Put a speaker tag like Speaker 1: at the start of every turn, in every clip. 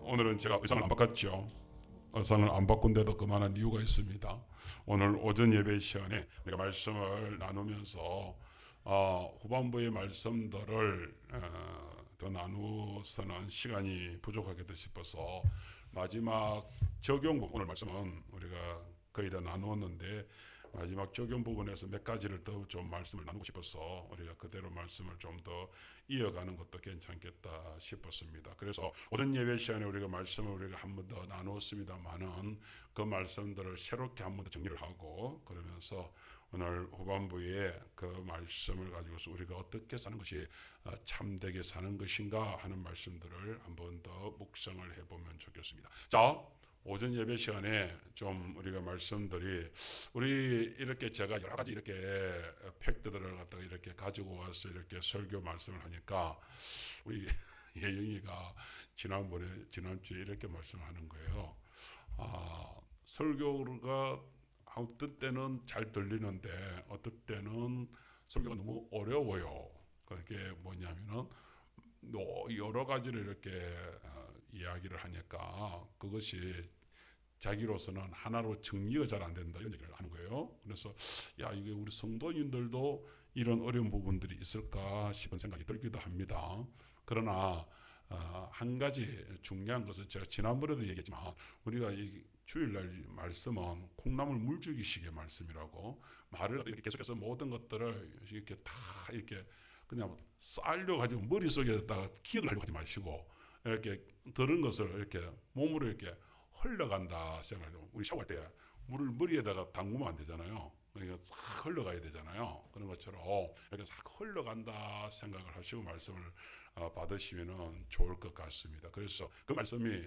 Speaker 1: 오늘은 제가 의상을 안 바꿨죠. 의상을 안 바꾼 데도 그만한 이유가 있습니다. 오늘 오전 예배 시간에 우리가 말씀을 나누면서 후반부의 말씀들을 더 나누서는 시간이 부족하겠다 싶어서 마지막 적용 부분, 오늘 말씀은 우리가 거의 다 나누었는데 마지막 적용 부분에서 몇 가지를 더 좀 말씀을 나누고 싶어서 우리가 그대로 말씀을 좀 더 이어가는 것도 괜찮겠다 싶었습니다. 그래서 오전 예배 시간에 우리가 말씀을 우리가 한 번 더 나누었습니다만은 그 말씀들을 새롭게 한 번 더 정리를 하고 그러면서 오늘 후반부에 그 말씀을 가지고서 우리가 어떻게 사는 것이 참되게 사는 것인가 하는 말씀들을 한 번 더 묵상을 해보면 좋겠습니다. 자, 오전 예배 시간에 좀 우리가 말씀들이 우리 이렇게 제가 여러 가지 이렇게 팩트들을 갖다가 이렇게 가지고 와서 이렇게 설교 말씀을 하니까 우리 예영이가 지난주에 이렇게 말씀하는 거예요. 설교가 어떤 때는 잘 들리는데 어떤 때는 설교가 너무 어려워요. 그게 뭐냐면은 여러 가지를 이렇게 이야기를 하니까 그것이 자기로서는 하나로 정리가 잘 안 된다 이런 얘기를 하는 거예요. 그래서 이게 우리 성도인들도 이런 어려운 부분들이 있을까 싶은 생각이 들기도 합니다. 그러나 한 가지 중요한 것은 제가 지난번에도 얘기했지만 우리가 이 주일날 말씀은 콩나물 물죽이식의 말씀이라고 말을 이렇게 계속해서 모든 것들을 이렇게 다 이렇게 그냥 쌓려 가지고 머릿속에다가 기억을 하려고 하지 마시고 이렇게 들은 것을 이렇게 몸으로 이렇게 흘러간다 생각해요. 우리 샤워할 때 물을 머리에다가 담그면 안 되잖아요. 그러니까 싹 흘러가야 되잖아요. 그런 것처럼 이렇게 싹 흘러간다 생각을 하시고 말씀을 받으시면 좋을 것 같습니다. 그래서 그 말씀이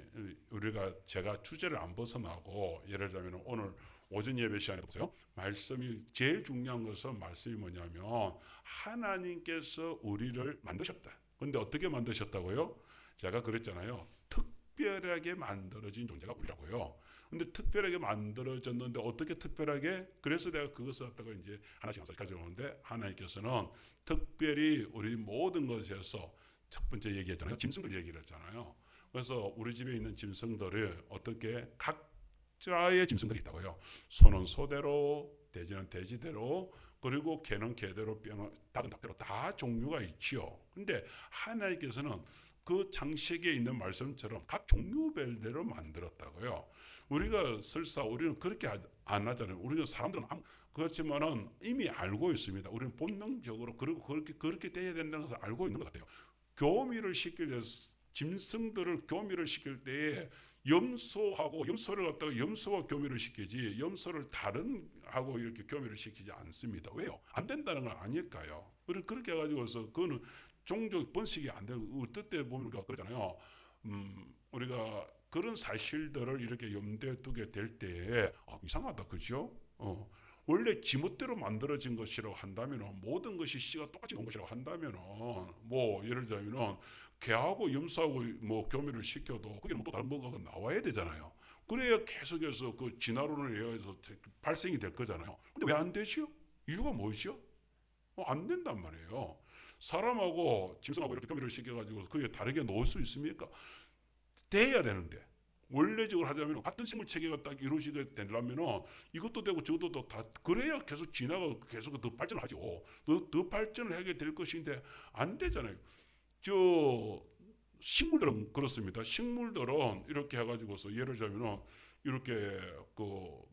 Speaker 1: 제가 주제를 안 벗어나고 예를 들자면 오늘 오전 예배 시간에 보세요. 말씀이 제일 중요한 것은 말씀이 뭐냐면 하나님께서 우리를 만드셨다. 근데 어떻게 만드셨다고요? 제가 그랬잖아요. 특별하게 만들어진 존재가 우리라고요. 근데 특별하게 만들어졌는데 어떻게 특별하게? 그래서 내가 그것을 갖다가 이제 하나씩 가져오는데 하나님께서는 특별히 우리 모든 것에서 첫 번째 얘기했잖아요. 짐승들 얘기를 했잖아요. 그래서 우리 집에 있는 짐승들을 어떻게 각자의 짐승들이 있다고요. 소는 소대로, 돼지는 돼지대로, 그리고 개는 개대로, 닭은 닭대로 다 종류가 있지요. 근데 하나님께서는 그 창세기에 있는 말씀처럼 각 종류별대로 만들었다고요. 우리가 설사 우리는 그렇게 안 하잖아요. 우리는 사람들은 그렇지만은 이미 알고 있습니다. 우리는 본능적으로 그리고 그렇게 돼야 된다는 것을 알고 있는 것 같아요. 교미를 시킬 때 짐승들을 교미를 시킬 때에 염소를 갖다가 염소와 교미를 시키지 염소를 다른 하고 이렇게 교미를 시키지 않습니다. 왜요? 안 된다는 걸 아닐까요? 그렇게 해가지고서 그거는 종족 번식이 안 되고 어떨 때 보면 그러잖아요. 우리가 그런 사실들을 이렇게 염두에 두게 될 때에 이상하다, 그죠? 원래 지멋대로 만들어진 것이라고 한다면 모든 것이 씨가 똑같이 나온 것이라고 한다면 뭐 예를 들자면 개하고 염소하고 뭐 교미를 시켜도 그게 또 다른 뭐가 나와야 되잖아요. 그래야 계속해서 그 진화론에 의해서 발생이 될 거잖아요. 근데 왜 안 되죠? 이유가 뭐죠? 안 된단 말이에요. 사람하고 짐승하고 이렇게 교미를 시켜가지고 그게 다르게 놓을 수 있습니까? 돼야 되는데 원래적으로 하자면 같은 생물 체계가 딱 이루어지게 되려면 이것도 되고 저것도 다 그래야 계속 진화가 계속 더 발전을 하죠. 더 발전을 하게 될 것인데 안 되잖아요. 식물들은 그렇습니다. 식물들은 이렇게 해가지고서 예를 들자면 이렇게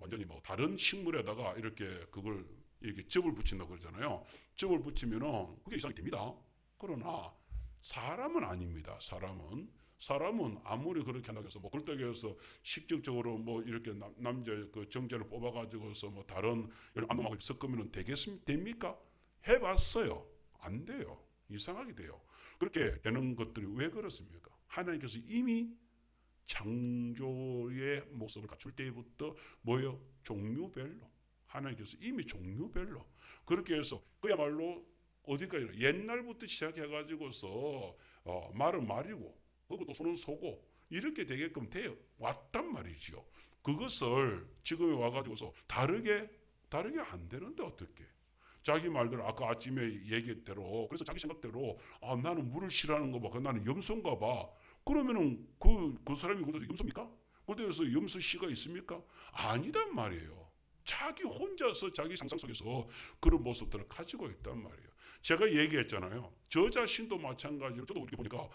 Speaker 1: 완전히 뭐 다른 식물에다가 이렇게 그걸 이렇게 접을 붙인다고 그러잖아요. 접을 붙이면은 그게 이상이 됩니다. 그러나 사람은 아닙니다. 사람은 아무리 그렇게 한다고 해서 뭐 굴뚝에서 식적적으로 뭐 이렇게 남자 그 정제를 뽑아가지고서 뭐 다른 안놈하고 섞으면 됩니까? 해봤어요. 안 돼요. 이상하게 돼요. 그렇게 되는 것들이 왜 그렇습니까? 하나님께서 이미 창조의 모습을 갖출 때부터 뭐요? 종류별로. 하나님께서 이미 종류별로 그렇게 해서 그야말로 어디까지 옛날부터 시작해가지고서 말은 말이고 그리고 또 소는 소고 이렇게 되게끔 되어 왔단 말이죠. 그것을 지금에 와가지고서 다르게 안 되는데 어떻게? 자기 말대로 아까 아침에 얘기대로 그래서 자기 생각대로 나는 물을 싫어하는 거 봐. 나는 염소인가 봐. 그러면은 그 사람이 골드에서 염소입니까? 골드에서 염소 씨가 있습니까? 아니단 말이에요. 자기 혼자서 자기 상상 속에서 그런 모습들을 가지고 있단 말이에요. 제가 얘기했잖아요. 저 자신도 마찬가지로 저도 이렇게 보니까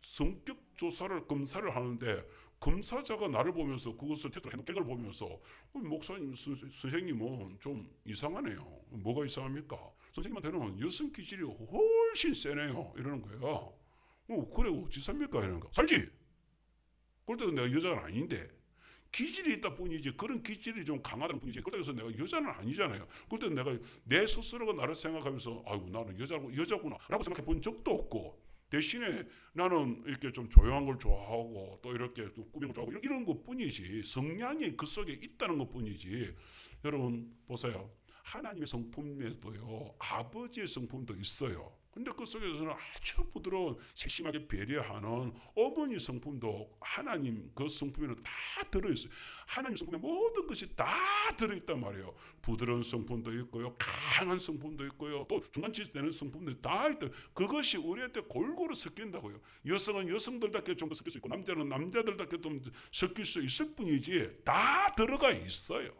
Speaker 1: 성격 조사를 검사를 하는데 검사자가 나를 보면서 그것을 테스트를 해놓은 결과를 보면서 목사님 선생님은 좀 이상하네요. 뭐가 이상합니까? 선생님한테는 여성 기질이 훨씬 세네요. 이러는 거예요. 그래 지삽니까? 이러는 거. 살지? 그럴 때 내가 여자는 아닌데 기질이 있다 뿐이지 그런 기질이 좀 강하다는 뿐이지 그래서 내가 여자는 아니잖아요. 그럴 때 내가 내 스스로가 나를 생각하면서 아이고 나는 여자구나 라고 생각해 본 적도 없고 대신에 나는 이렇게 좀 조용한 걸 좋아하고 또 이렇게 또 꾸미는 걸 좋아하고 이런 것 뿐이지 성향이 그 속에 있다는 것 뿐이지. 여러분 보세요. 하나님의 성품에도요 아버지의 성품도 있어요. 근데 그 속에서는 아주 부드러운 세심하게 배려하는 어머니 성품도 하나님 그 성품에는 다 들어있어요. 하나님 성품에 모든 것이 다 들어있단 말이에요. 부드러운 성품도 있고요, 강한 성품도 있고요, 또 중간지대는 성품도 다 있다. 그것이 우리한테 골고루 섞인다고요. 여성은 여성들답게 좀 더 섞일 수 있고 남자는 남자들답게 좀 섞일 수 있을 뿐이지 다 들어가 있어요.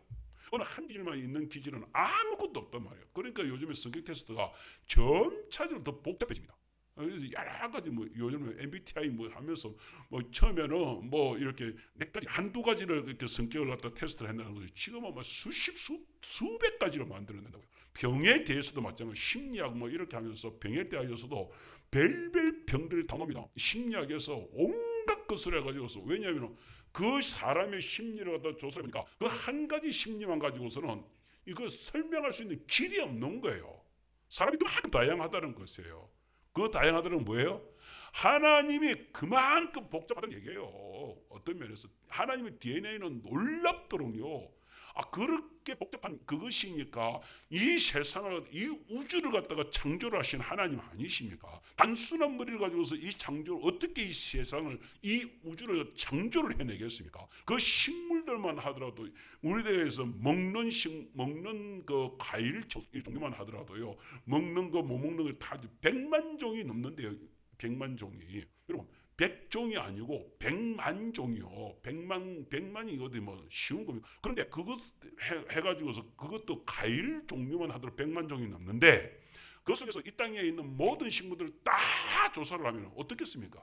Speaker 1: 어느 한 기질만 있는 기질은 아무것도 없단 말이에요. 그러니까 요즘에 성격 테스트가 점차적으로 더 복잡해집니다. 여러 가지 요즘에 MBTI 하면서 처음에는 이렇게 몇 가지 한두 가지를 이렇게 성격을 갖다 테스트를 한다는 거지 지금은 수백 가지를 만들어낸다고요. 병에 대해서도 마찬가지로 심리학 이렇게 하면서 병에 대해서도 별별 병들이 다 놉니다. 심리학에서 온갖 것을 해가지고서 왜냐하면 그 사람의 심리를 갖다 조사해 보니까 그 한 가지 심리만 가지고서는 이거 설명할 수 있는 길이 없는 거예요. 사람이 그만큼 다양하다는 것이에요. 그 다양하다는 뭐예요? 하나님이 그만큼 복잡하다는 얘기예요. 어떤 면에서 하나님의 DNA는 놀랍도록요. 그렇게 복잡한 그것이니까 이 세상을 이 우주를 갖다가 창조를 하신 하나님 아니십니까? 단순한 머리를 가지고서 이 창조를 어떻게 이 세상을 이 우주를 창조를 해내겠습니까? 그 식물들만 하더라도 우리나라에서 먹는 그 과일 종류만 하더라도요 먹는 거 못 먹는 거 다 100만 종이 넘는데요. 100만 종이. 여러분 100종이 아니고 100만 종이요. 100만이 어디 쉬운 겁니까? 그런데 그것 해가지고서 그것도 과일 종류만 하더라도 100만 종이 넘는데 그 속에서 이 땅에 있는 모든 식물들을 다 조사를 하면 어떻겠습니까?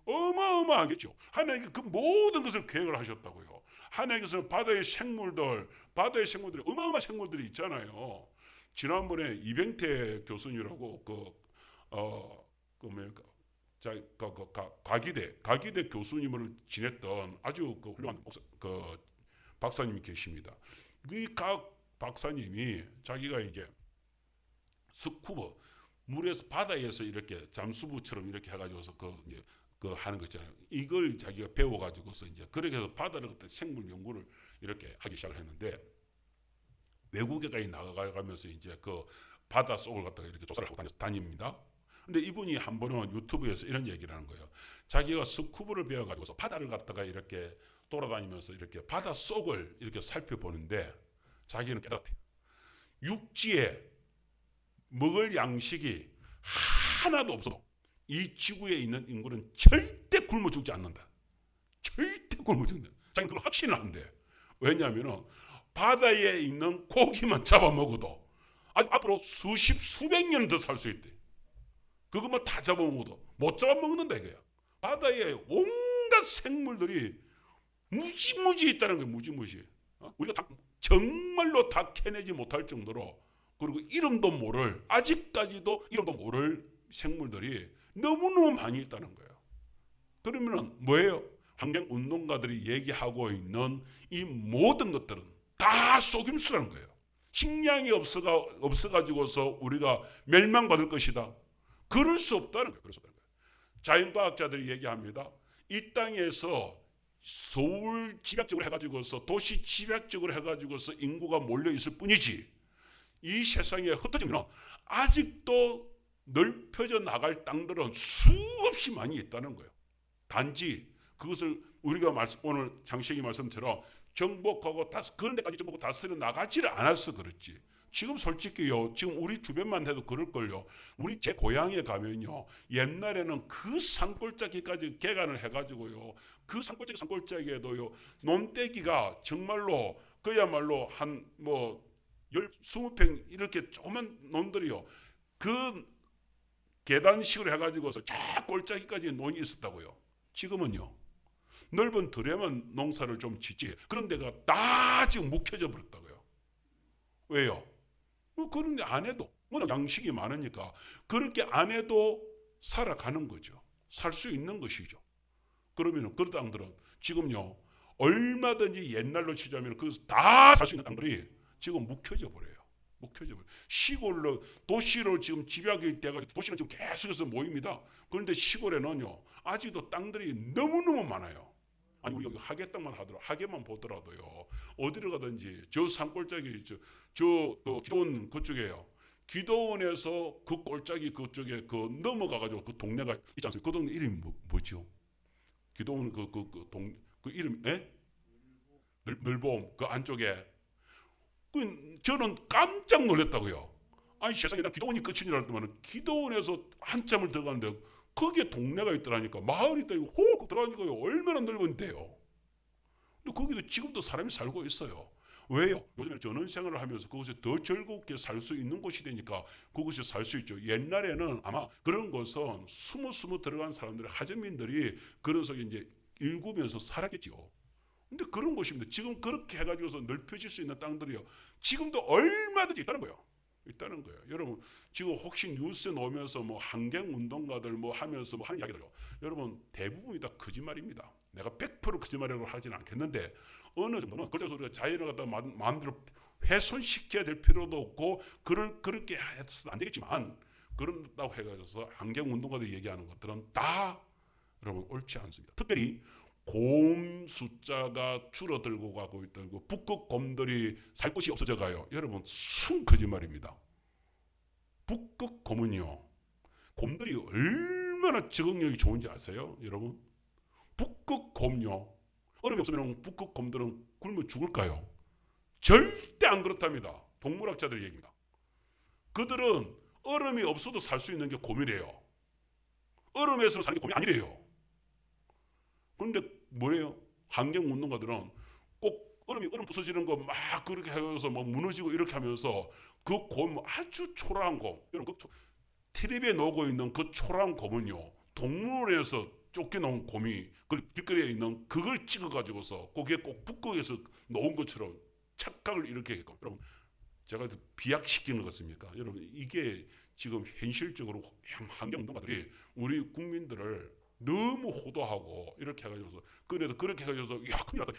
Speaker 1: 어마어마하겠죠. 하나님께 그 모든 것을 계획을 하셨다고요. 하나님께서는 바다의 생물들이 어마어마한 생물들이 있잖아요. 지난번에 이병태 교수님이라고 가기대 교수님을 지냈던 아주 훌륭한 박사님이 계십니다. 이 각 박사님이 자기가 이제 스쿠버 물에서 바다에서 이렇게 잠수부처럼 이렇게 해가지고서 하는 거 있잖아요. 이걸 자기가 배워가지고서 이제 그렇게 해서 바다를 생물 연구를 이렇게 하기 시작을 했는데 외국에까지 나가가면서 이제 그 바다 속을 갖다가 이렇게 조사를 하고 다닙니다. 근데 이분이 한 번은 유튜브에서 이런 얘기를 하는 거예요. 자기가 스쿠버를 배워가지고서 바다를 갖다가 이렇게 돌아다니면서 이렇게 바다 속을 이렇게 살펴보는데 자기는 깨닫대. 육지에 먹을 양식이 하나도 없어도 이 지구에 있는 인구는 절대 굶어 죽지 않는다. 절대 굶어 죽는다. 자기는 그걸 확신을 한대. 왜냐하면 바다에 있는 고기만 잡아먹어도 앞으로 수백 년 더 살 수 있대. 그것만 다 잡아먹어도 못 잡아먹는다 이거야. 바다에 온갖 생물들이 무지무지 있다는 거야. 무지무지. 우리가 정말로 다 캐내지 못할 정도로 그리고 아직까지도 이름도 모를 생물들이 너무너무 많이 있다는 거예요. 그러면은 뭐예요? 환경운동가들이 얘기하고 있는 이 모든 것들은 다 속임수라는 거예요. 식량이 없어가지고서 우리가 멸망받을 것이다. 그럴 수 없다는 거예요. 자연과학자들이 얘기합니다. 이 땅에서 서울 집약적으로 해가지고서 도시 집약적으로 해가지고서 인구가 몰려 있을 뿐이지 이 세상에 흩어지면 아직도 넓혀져 나갈 땅들은 수없이 많이 있다는 거예요. 단지 그것을 우리가 오늘 장식이 말씀처럼 정복하고 그런 데까지 정복하고 다스려 나가지를 않아서 그렇지. 지금 솔직히요, 지금 우리 주변만 해도 그럴걸요. 제 고향에 가면요, 옛날에는 그 산골짜기까지 개간을 해가지고요, 그 산골짜기에도요, 논대기가 정말로 그야말로 한 뭐 20평 이렇게 조그만 논들이요, 그 계단식으로 해가지고서 저 골짜기까지 논이 있었다고요. 지금은요, 넓은 들에만 농사를 좀 짓지, 그런 데가 다 지금 묵혀져 버렸다고요. 왜요? 뭐 그런데 안 해도 워낙 양식이 많으니까 그렇게 안 해도 살아가는 거죠. 살 수 있는 것이죠. 그러면 그 땅들은 지금요, 얼마든지 옛날로 치자면 그 다 살 수 있는 땅들이 지금 묵혀져 버려요. 시골로 도시로 지금 집약이 돼가 도시는 지금 계속해서 모입니다. 그런데 시골에는요, 아직도 땅들이 너무너무 많아요. 아니 우리 여기 하계 땅만 하더라도, 하계만 보더라도요, 어디를 가든지 저 산골짜기 저 기도원 그쪽에요, 기도원에서 그 골짜기 그쪽에 그 넘어가가지고 그 동네가 있지 않습니까? 그 동네 이름이 뭐죠? 기도원 그 이름 늘봄 그 안쪽에, 저는 깜짝 놀랐다고요. 아니 세상에, 나 기도원이 끝인 줄 알았더만 기도원에서 한참을 들어가는데 거기에 동네가 있더라니까. 마을이 있다. 호 들어가니까요, 얼마나 넓은데요. 근데 거기도 지금도 사람이 살고 있어요. 왜요? 요즘에 전원생활을 하면서 그곳에 더 즐겁게 살 수 있는 곳이 되니까 그곳에 살 수 있죠. 옛날에는 아마 그런 것은 숨어 들어간 사람들의 하전민들이 그런 속에 이제 일구면서 살았겠죠. 근데 그런 곳입니다. 지금 그렇게 해가지고서 넓혀질 수 있는 땅들이요, 지금도 얼마든지 있다는 거예요. 여러분, 지금 혹시 뉴스에 나오면서 뭐 환경운동가들 뭐 하면서 뭐 하는 이야기들요, 여러분 대부분이 다 거짓말입니다. 내가 100% 거짓말이라고 하지는 않겠는데, 어느 정도는 그래서 우리가 자연을 갖다 마음대로 훼손시켜야 될 필요도 없고 그렇게 해서는 안 되겠지만, 그런다고 해가지고 환경운동가들이 얘기하는 것들은 다 여러분 옳지 않습니다. 특별히 곰 숫자가 줄어들고 가고 있던 그 북극 곰들이 살 곳이 없어져 가요. 여러분 순 거짓말입니다. 북극 곰은요, 곰들이 얼마나 적응력이 좋은지 아세요? 여러분, 북극 곰요, 얼음이 없으면 북극 곰들은 굶어 죽을까요? 절대 안 그렇답니다. 동물학자들의 얘기입니다. 그들은 얼음이 없어도 살 수 있는 게 곰이래요. 얼음에서 사는 게 곰이 아니래요. 그런데 뭐예요? 환경운동가들은 꼭 얼음 부서지는 거 막 그렇게 해서 막 무너지고 이렇게 하면서 그 곰, 아주 초라한 곰, 여러분 그 텔레비에 나오고 있는 그 초라한 곰은요, 동물원에서 쫓겨나온 곰이 그 길거리에 있는 그걸 찍어가지고서 그게 꼭 북극에서 나온 것처럼 착각을 이렇게 했고, 여러분 제가 비약시키는 것입니까? 여러분 이게 지금 현실적으로 환경운동가들이 우리 국민들을 너무 호도하고 이렇게 해가지고서, 그네들 그렇게 해가지고서 야 큰일 났다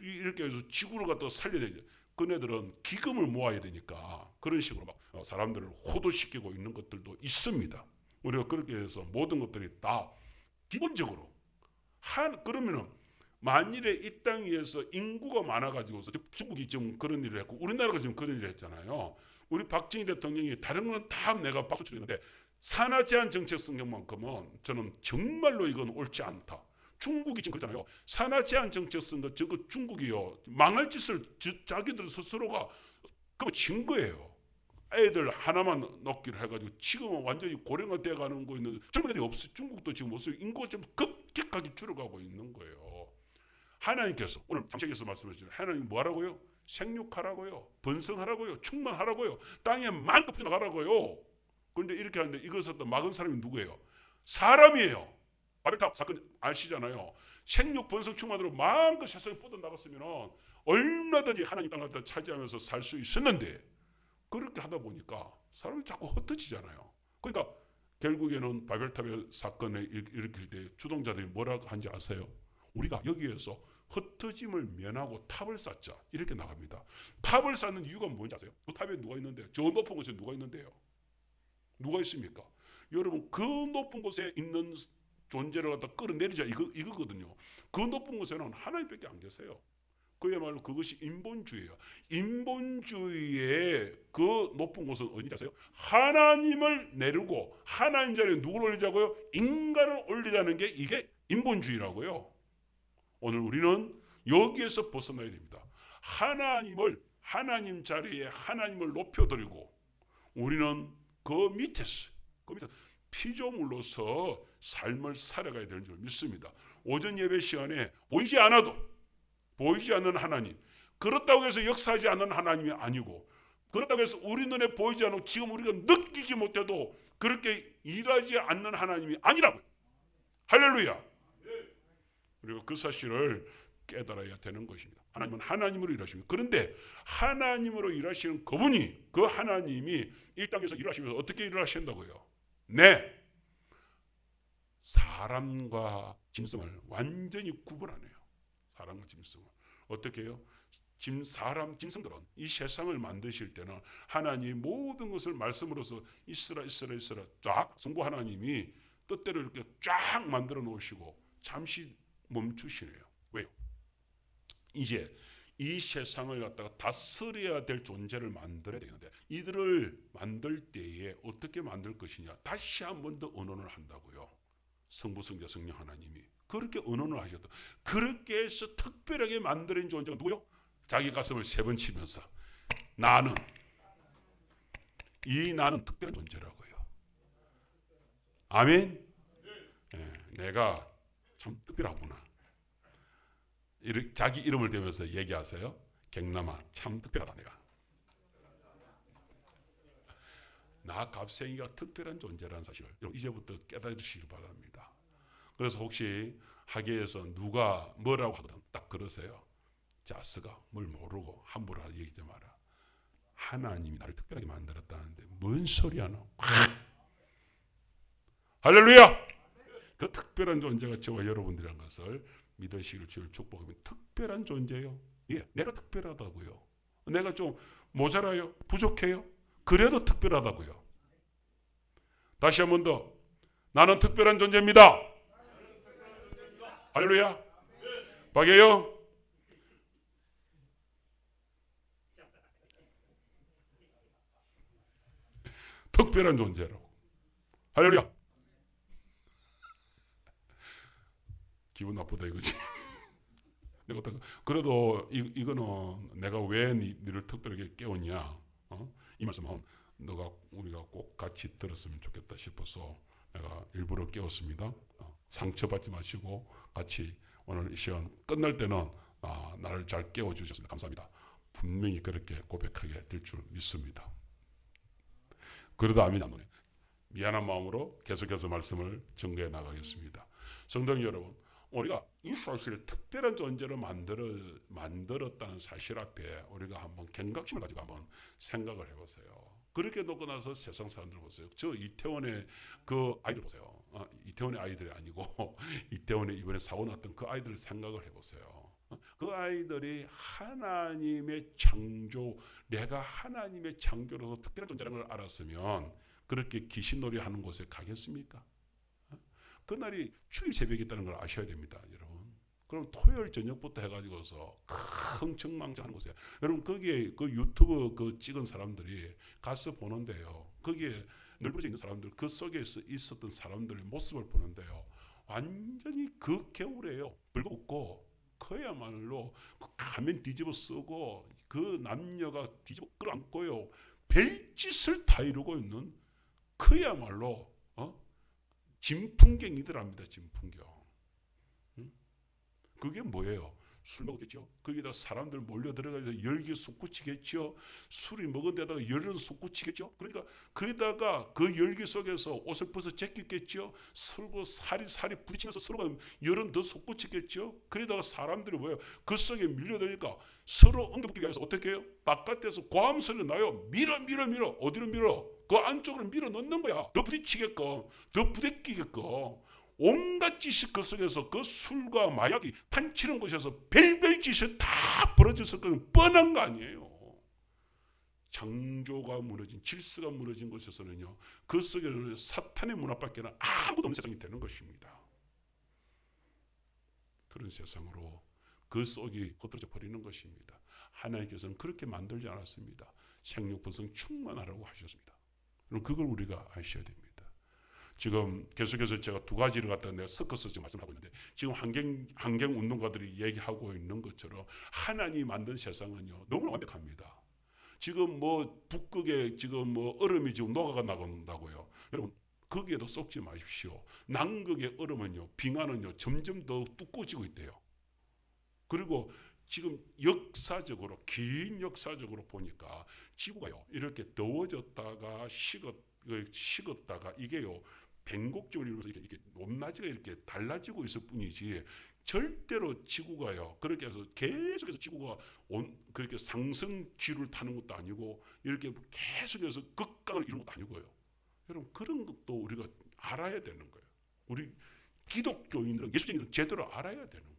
Speaker 1: 이렇게 해서 지구를 갖다 살려야 돼. 그네들은 기금을 모아야 되니까 그런 식으로 막 사람들을 호도시키고 있는 것들도 있습니다. 우리가 그렇게 해서 모든 것들이 다 기본적으로 그러면은 만일에 이 땅 위에서 인구가 많아가지고서, 중국이 지금 그런 일을 했고 우리나라가 지금 그런 일을 했잖아요. 우리 박정희 대통령이 다른 거는 다 내가 박수 치는데 산하 제한 정책 쓴 것만큼은 저는 정말로 이건 옳지 않다. 중국이 지금 그렇잖아요. 산하 제한 정책 쓴 거, 저거 중국이요, 망할 짓을 자기들 스스로가 그거 진 거예요. 애들 하나만 넣기를 해가지고 지금은 완전히 고령화 돼가는 거 있는 젊은 애들이 없어요. 중국도 지금 없어요. 인구가 좀 급격하게 줄어가고 있는 거예요. 하나님께서 오늘 장책에서 말씀하시죠. 하나님 뭐 하라고요? 생육하라고요, 번성하라고요, 충만하라고요, 땅에 마음껏 퍼져나가라고요. 그런데 이렇게 하는데 이것을 또 막은 사람이 누구예요? 사람이에요. 바벨탑 사건 아시잖아요. 생육 번성 충만으로 마음껏 세상에 뻗어나갔으면 얼마든지 하나님 땅을 차지하면서 살 수 있었는데, 그렇게 하다 보니까 사람이 자꾸 흩어지잖아요. 그러니까 결국에는 바벨탑의 사건을 일으킬 때 주동자들이 뭐라고 한지 아세요? 우리가 여기에서 흩어짐을 면하고 탑을 쌓자 이렇게 나갑니다. 탑을 쌓는 이유가 뭔지 아세요? 그 탑에 누가 있는데요? 저 높은 곳에 누가 있는데요? 누가 있습니까? 여러분 그 높은 곳에 있는 존재를 갖다 끌어내리자 이거거든요. 그 높은 곳에는 하나님밖에 안 계세요. 그야말로 그것이 인본주의예요. 인본주의의 그 높은 곳은 어디지 아세요? 하나님을 내리고 하나님 자리에 누구를 올리자고요? 인간을 올리자는 게 이게 인본주의라고요. 오늘 우리는 여기에서 벗어나야 됩니다. 하나님 자리에 하나님을 높여드리고 우리는 그 밑에서 피조물로서 삶을 살아가야 되는 줄 믿습니다. 오전 예배 시간에 보이지 않아도 보이지 않는 하나님, 그렇다고 해서 역사하지 않는 하나님이 아니고, 그렇다고 해서 우리 눈에 보이지 않고 지금 우리가 느끼지 못해도 그렇게 일하지 않는 하나님이 아니라고요. 할렐루야. 그리고 그 사실을 깨달아야 되는 것입니다. 하나님은 하나님으로 일하십니다. 그런데 하나님으로 일하시는 그분이, 그 하나님이 이 땅에서 일하시면서 어떻게 일을 하신다고요? 네, 사람과 짐승을 완전히 구분하네요. 사람과 짐승을 어떻게 해요? 사람, 짐승들은 이 세상을 만드실 때는 하나님이 모든 것을 말씀으로서 있으라 있으라 있으라 쫙 성부 하나님이 뜻대로 이렇게 쫙 만들어 놓으시고 잠시 멈추시네요. 왜요? 이제 이 세상을 갖다가 다스려야 될 존재를 만들어야 되는데, 이들을 만들 때에 어떻게 만들 것이냐, 다시 한 번 더 언론을 한다고요. 성부, 성자, 성령 하나님이 그렇게 언론을 하셨다. 그렇게 해서 특별하게 만들어진 존재가 누구요? 자기 가슴을 3번 치면서 나는 특별한 존재라고요. 아멘. 네, 내가 참 특별하구나. 자기 이름을 대면서 얘기하세요. 갱남아, 참 특별하다. 나 갑생이가 특별한 존재라는 사실을 이제부터 깨달으시길 바랍니다. 그래서 혹시 학예에서 누가 뭐라고 하거든 딱 그러세요. 자스가 뭘 모르고 함부로 얘기하지 마라. 하나님이 나를 특별하게 만들었다는데 뭔 소리야 너. 할렐루야. 그 특별한 존재가 저와 여러분들이라는 것을 믿으시길 주를 축복하면, 특별한 존재예요. 예, 내가 특별하다고요. 내가 좀 모자라요, 부족해요, 그래도 특별하다고요. 다시 한 번 더, 나는 특별한 존재입니다. 할렐루야. 박예요. 특별한 존재라고. 할렐루야. 기분 나쁘다 이거지. 그래도 이거는 내가 왜 니를 특별하게 깨웠냐, 이 말씀은 너가 우리가 꼭 같이 들었으면 좋겠다 싶어서 내가 일부러 깨웠습니다. 상처받지 마시고 같이 오늘 이 시간 끝날 때는 나를 잘 깨워주셨습니다. 감사합니다. 분명히 그렇게 고백하게 될 줄 믿습니다. 그래도 아멘 안 오네. 미안한 마음으로 계속해서 말씀을 전개해 나가겠습니다. 성도 여러분, 우리가 이 사실을 특별한 존재로 만들었다는 사실 앞에 우리가 한번 경각심을 가지고 한번 생각을 해보세요. 그렇게 놓고 나서 세상 사람들 보세요. 저 이태원의 그 아이들 보세요. 이태원의 아이들이 아니고 이태원에 이번에 사고 났던 그 아이들을 생각을 해보세요. 그 아이들이 하나님의 창조, 내가 하나님의 창조로서 특별한 존재라는 걸 알았으면 그렇게 귀신놀이 하는 곳에 가겠습니까? 그날이 주일 새벽이 있다는 걸 아셔야 됩니다, 여러분. 그럼 토요일 저녁부터 해가지고서 흥청망청하는 곳에, 여러분 거기에 그 유튜브 그 찍은 사람들이 가서 보는데요, 거기에 널브러져 있는 사람들, 그 속에 있었던 사람들의 모습을 보는데요, 완전히 그 겨울에요, 불겁고 그야말로 그 가면 뒤집어 쓰고 그 남녀가 뒤집어 끌어안고요, 별짓을 다 이루고 있는 그야말로 진풍경이더랍니다. 진풍경. 그게 뭐예요? 술 먹겠죠. 거기다 사람들 몰려 들어가서 열기 솟구치겠죠. 술이 먹은 데다가 열은 솟구치겠죠. 그러니까 거기다가 그 열기 속에서 옷을 벗어 제꼈겠죠. 서로 살이 부딪히면서 서로가 열은 더 솟구치겠죠. 그러다가 사람들이 뭐예요? 그 속에 밀려드니까 서로 엉겨붙기 위해서 어떻게 해요? 바깥에서 고함 소리 나요. 밀어. 어디로 밀어? 그 안쪽으로 밀어 넣는 거야. 더 부딪히게끔, 더 부대끼게끔. 온갖 짓이 그 속에서, 그 술과 마약이 판치는 곳에서 별별 짓이 다 벌어졌을 거는 뻔한 거 아니에요. 창조가 무너진, 질서가 무너진 곳에서는요, 그 속에는 사탄의 문 앞밖에는 아무도 없는 세상이 되는 것입니다. 그런 세상으로 그 속이 흩어져 버리는 것입니다. 하나님께서는 그렇게 만들지 않았습니다. 생육번성 충만하라고 하셨습니다. 그럼 그걸 우리가 아셔야 됩니다. 지금 계속해서 제가 두 가지를 갖다 내가 섞어서 지금 말씀하고 있는데, 지금 환경 운동가들이 얘기하고 있는 것처럼 하나님이 만든 세상은요 너무나 완벽합니다. 지금 뭐 북극에 지금 뭐 얼음이 지금 녹아가 나간다고요. 여러분 거기에도 쏙지 마십시오. 남극의 얼음은요, 빙하는요 점점 더 두꺼워지고 있대요. 그리고 지금 역사적으로 긴 역사적으로 보니까 지구가요 이렇게 더워졌다가 식었다가 이게요 변곡적으로 이루어서 이렇게 높낮이가 이렇게 달라지고 있을 뿐이지 절대로 지구가요 그렇게 해서 계속해서 지구가 그렇게 상승 기류를 타는 것도 아니고 이렇게 계속해서 극강을 이루는 것도 아니고요. 여러분 그런 것도 우리가 알아야 되는 거예요. 우리 기독교인들은 예수님들은 제대로 알아야 되는 거예요.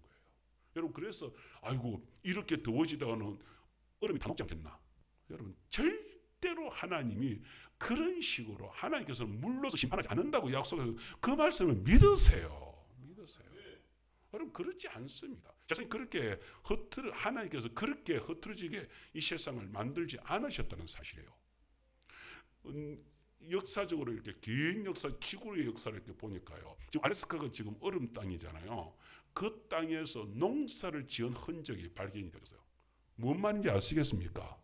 Speaker 1: 여러분 그래서 아이고 이렇게 더워지다가는 얼음이 다 녹지 않겠나. 여러분 절대로 하나님이 그런 식으로 하나님께서 물로서 심판하지 않는다고 약속해서 그 말씀을 믿으세요. 여러분 그렇지 않습니다. 자신이 그렇게 하나님께서 그렇게 흐트러지게 이 세상을 만들지 않으셨다는 사실이에요. 역사적으로 이렇게 긴 역사, 지구의 역사를 이렇게 보니까요. 지금 알래스카가 지금 얼음 땅이잖아요. 그 땅에서 농사를 지은 흔적이 발견이 되었어요. 뭔 말인지 아시겠습니까?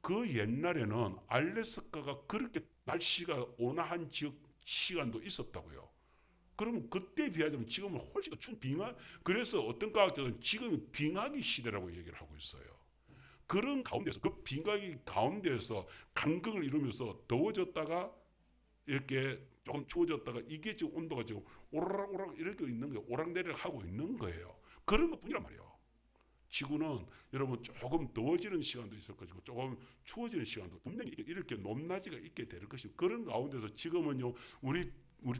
Speaker 1: 그 옛날에는 알래스카가 그렇게 날씨가 온화한 지역 시간도 있었다고요. 그러면 그때 비하자면 지금은 훨씬 추운 빙하, 그래서 어떤 과학자들은 지금 빙하기 시대라고 얘기를 하고 있어요. 그런 가운데서 그 빙하기 가운데서 간극을 이루면서 더워졌다가 이렇게 조금 추워졌다가 이게 지금 온도가 지금 오락오락 이렇게 있는 거예요. 오락내리락 하고 있는 거예요. 그런 것뿐이란 말이에요. 지구는 여러분 조금 더워지는 시간도 있을 것이고 조금 추워지는 시간도 분명히 이렇게 높낮이가 있게 될 것이고 그런 가운데서 지금은요 우리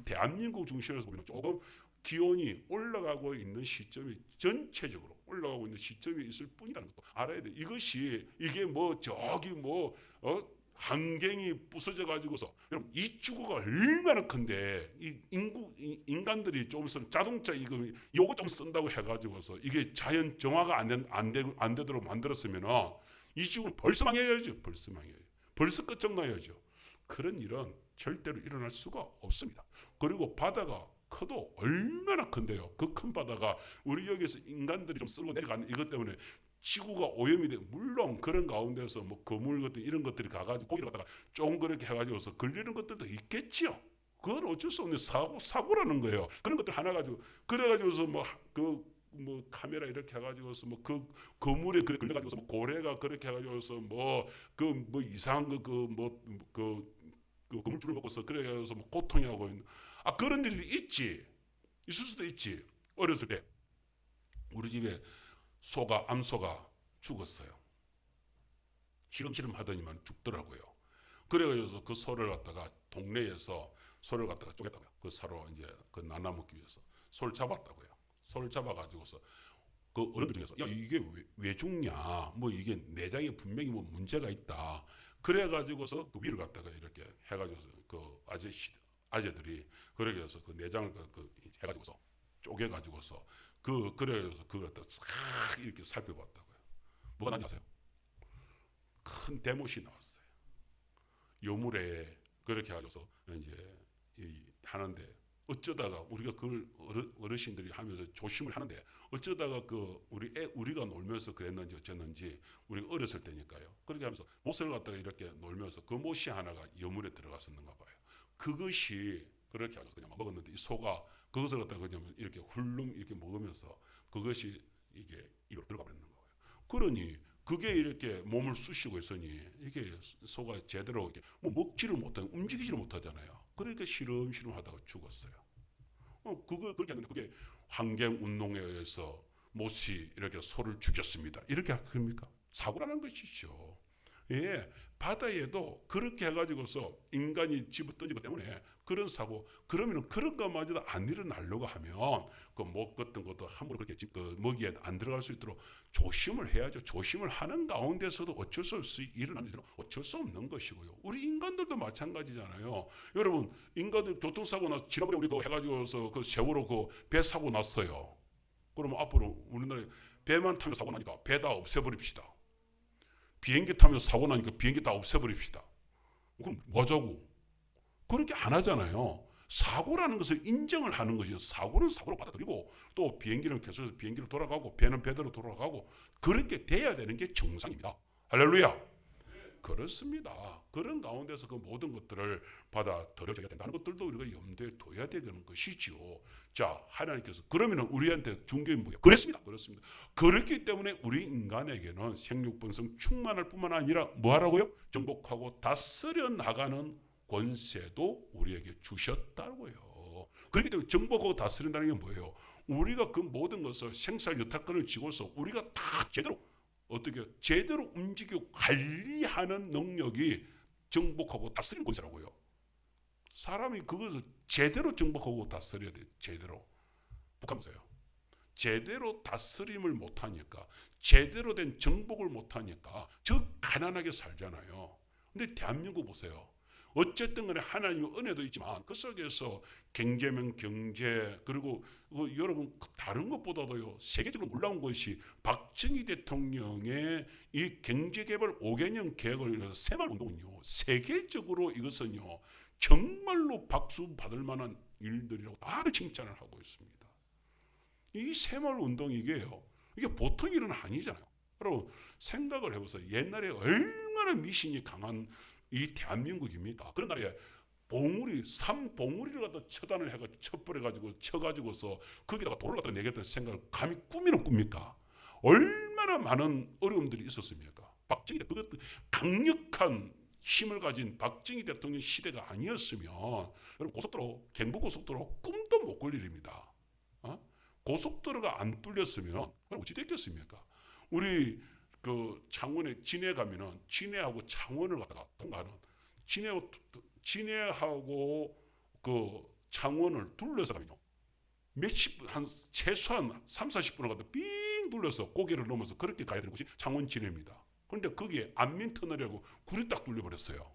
Speaker 1: 대한민국 중심에서 보면 조금 기온이 올라가고 있는 시점이 전체적으로 올라가고 있는 시점이 있을 뿐이라는 것도 알아야 돼. 이게 뭐 저기 뭐 환경이 부서져 가지고서 여러분 이 지구가 얼마나 큰데 이 인간들이 좀 자동차 요거 좀 쓴다고 해가지고서 이게 자연 정화가 안 되도록 만들었으면은 이 지구는 벌써 망해야죠. 벌써 끝장나야죠. 그런 일은 절대로 일어날 수가 없습니다. 그리고 바다가 커도 얼마나 큰데요. 그 큰 바다가 우리 여기서 인간들이 좀 쓸고 내려가는 이것 때문에 지구가 오염이 돼. 물론 그런 가운데서 뭐 거물 같은 이런 것들이 가가지고 고기를 갖다가 조금 그렇게 해가지고서 걸리는 것들도 있겠지요. 그건 어쩔 수 없는 사고라는 거예요. 그런 것들 하나 가지고 그래가지고서 뭐 카메라 이렇게 해가지고서 뭐 그 거물에 그래 걸려가지고서 뭐 고래가 그렇게 해가지고서 뭐 이상한 그 거물줄을 먹고서 그래가지고서 뭐 고통이 하고 있는 그런 일이 있을 수도 있지. 어렸을 때 우리 집에 암소가 죽었어요. 시름시름 하더니만 죽더라고요. 그래가지고 그 소를 갖다가 동네에서 소를 갖다가 쪼갰다고요. 그 사로 이제 그 나눠 먹기 위해서 소를 잡았다고요. 소를 잡아가지고서 그 어른들 중에서 야 이게 왜 죽냐? 뭐 이게 내장에 분명히 뭐 문제가 있다. 그래가지고서 그 위를 갖다가 이렇게 해가지고서 그 아재들이 그렇게 해서 그 내장을 해가지고서 쪼개가지고서 그래서 그걸 갖다 싹 이렇게 살펴봤다고요. 뭐가 나는지 아세요? 큰 대못이 나왔어요. 요물에 그렇게 해가지고서 이제 하는데 어쩌다가 우리가 그걸 어르신들이 하면서 조심을 하는데 어쩌다가 우리가 놀면서 그랬는지 어쨌는지 우리가 어렸을 때니까요. 그렇게 하면서 못을 갖다가 이렇게 놀면서 그 못이 하나가 요물에 들어갔었는가 봐요. 그것이 그렇게 해서 그냥 먹었는데 이 소가 그것을 갖다가 그냥 이렇게 훌름 이렇게 먹으면서 그것이 이게 입으로 들어가 버리는 거예요. 그러니 그게 이렇게 몸을 쑤시고 있으니 이게 소가 제대로 이렇게 뭐 먹지를 못하고 움직이지를 못하잖아요. 그러니까 시름시름 하다가 죽었어요. 그렇게 했는데 그게 환경운동에 의해서 못이 이렇게 소를 죽였습니다. 이렇게 합니까? 사고라는 것이죠. 예, 바다에도 그렇게 해가지고서 인간이 집어던지기 때문에 그런 사고, 그러면 그런 것마저도 안 일어나려고 하면 그 목 같은 것도 함부로 그렇게 먹이에 안 들어갈 수 있도록 조심을 해야죠. 조심을 하는 가운데서도 어쩔 수 없이 일어나는 일은 어쩔 수 없는 것이고요. 우리 인간들도 마찬가지잖아요. 여러분, 인간들 교통사고 나 지난번에 우리 해가지고서 그 세월호 그 배 사고 났어요. 그러면 앞으로 우리나라에 배만 타면 사고 나니까 배 다 없애버립시다. 비행기 타면 사고 나니까 비행기 다 없애버립시다. 그럼 뭐하자고? 그렇게 안 하잖아요. 사고라는 것을 인정을 하는 것이죠. 사고는 사고로 받아들이고 또 비행기는 계속해서 비행기로 돌아가고 배는 배대로 돌아가고 그렇게 돼야 되는 게 정상입니다. 할렐루야. 그렇습니다. 그런 가운데서 그 모든 것들을 받아들여야 된다는 것들도 우리가 염두에 둬야 되는 것이지요. 자, 하나님께서 그러면 우리한테 준 게 뭐예요? 그렇습니다. 그렇습니다. 그렇기 때문에 우리 인간에게는 생육번성 충만할 뿐만 아니라 뭐 하라고요? 정복하고 다스려 나가는 권세도 우리에게 주셨다고요. 그렇기 때문에 정복하고 다스린다는 게 뭐예요? 우리가 그 모든 것을 생살 여타권을 쥐고서 우리가 다 제대로 어떻게 제대로 움직이고 관리하는 능력이 정복하고 다스리는 권세라고요. 사람이 그것을 제대로 정복하고 다스려야 돼. 제대로. 북한 보세요. 제대로 다스림을 못하니까, 제대로 된 정복을 못하니까 저 가난하게 살잖아요. 근데 대한민국 보세요. 어쨌든 간에 하나님의 은혜도 있지만 그 속에서 경제면 경제, 그리고 여러분 다른 것보다도요 세계적으로 놀라운 것이 박정희 대통령의 이 경제개발 5개년 계획을 위해서 새마을운동은요 세계적으로 이것은요 정말로 박수 받을 만한 일들이라고 다들 칭찬을 하고 있습니다. 이 새마을운동 이게 보통 일은 아니잖아요. 여러분 생각을 해보세요. 옛날에 얼마나 미신이 강한 이 대한민국입니까? 그런 날에 삼봉우리를 갖다 처단을 해가지고 첩벌해가지고 쳐가지고서 거기다가 돌을 갖다 내겠다는 생각을 감히 꿈이는 꿉니까? 얼마나 많은 어려움들이 있었습니까? 박정희 그것도 강력한 힘을 가진 박정희 대통령 시대가 아니었으면 여러분 고속도로 경부고속도로 꿈도 못 꿀 일입니다. 고속도로가 안 뚫렸으면 어찌 됐겠습니까? 우리 그 창원에 진해 가면은 진해하고 창원을 갖다가 통과하는 진해하고 그 창원을 둘러서 가면요 한 최소한 3-40분을 갖다 삥 둘러서 고개를 넘어서 그렇게 가야 되는 곳이 창원 진해입니다. 그런데 거기에 안민터널이라고 굴이 딱 뚫려버렸어요.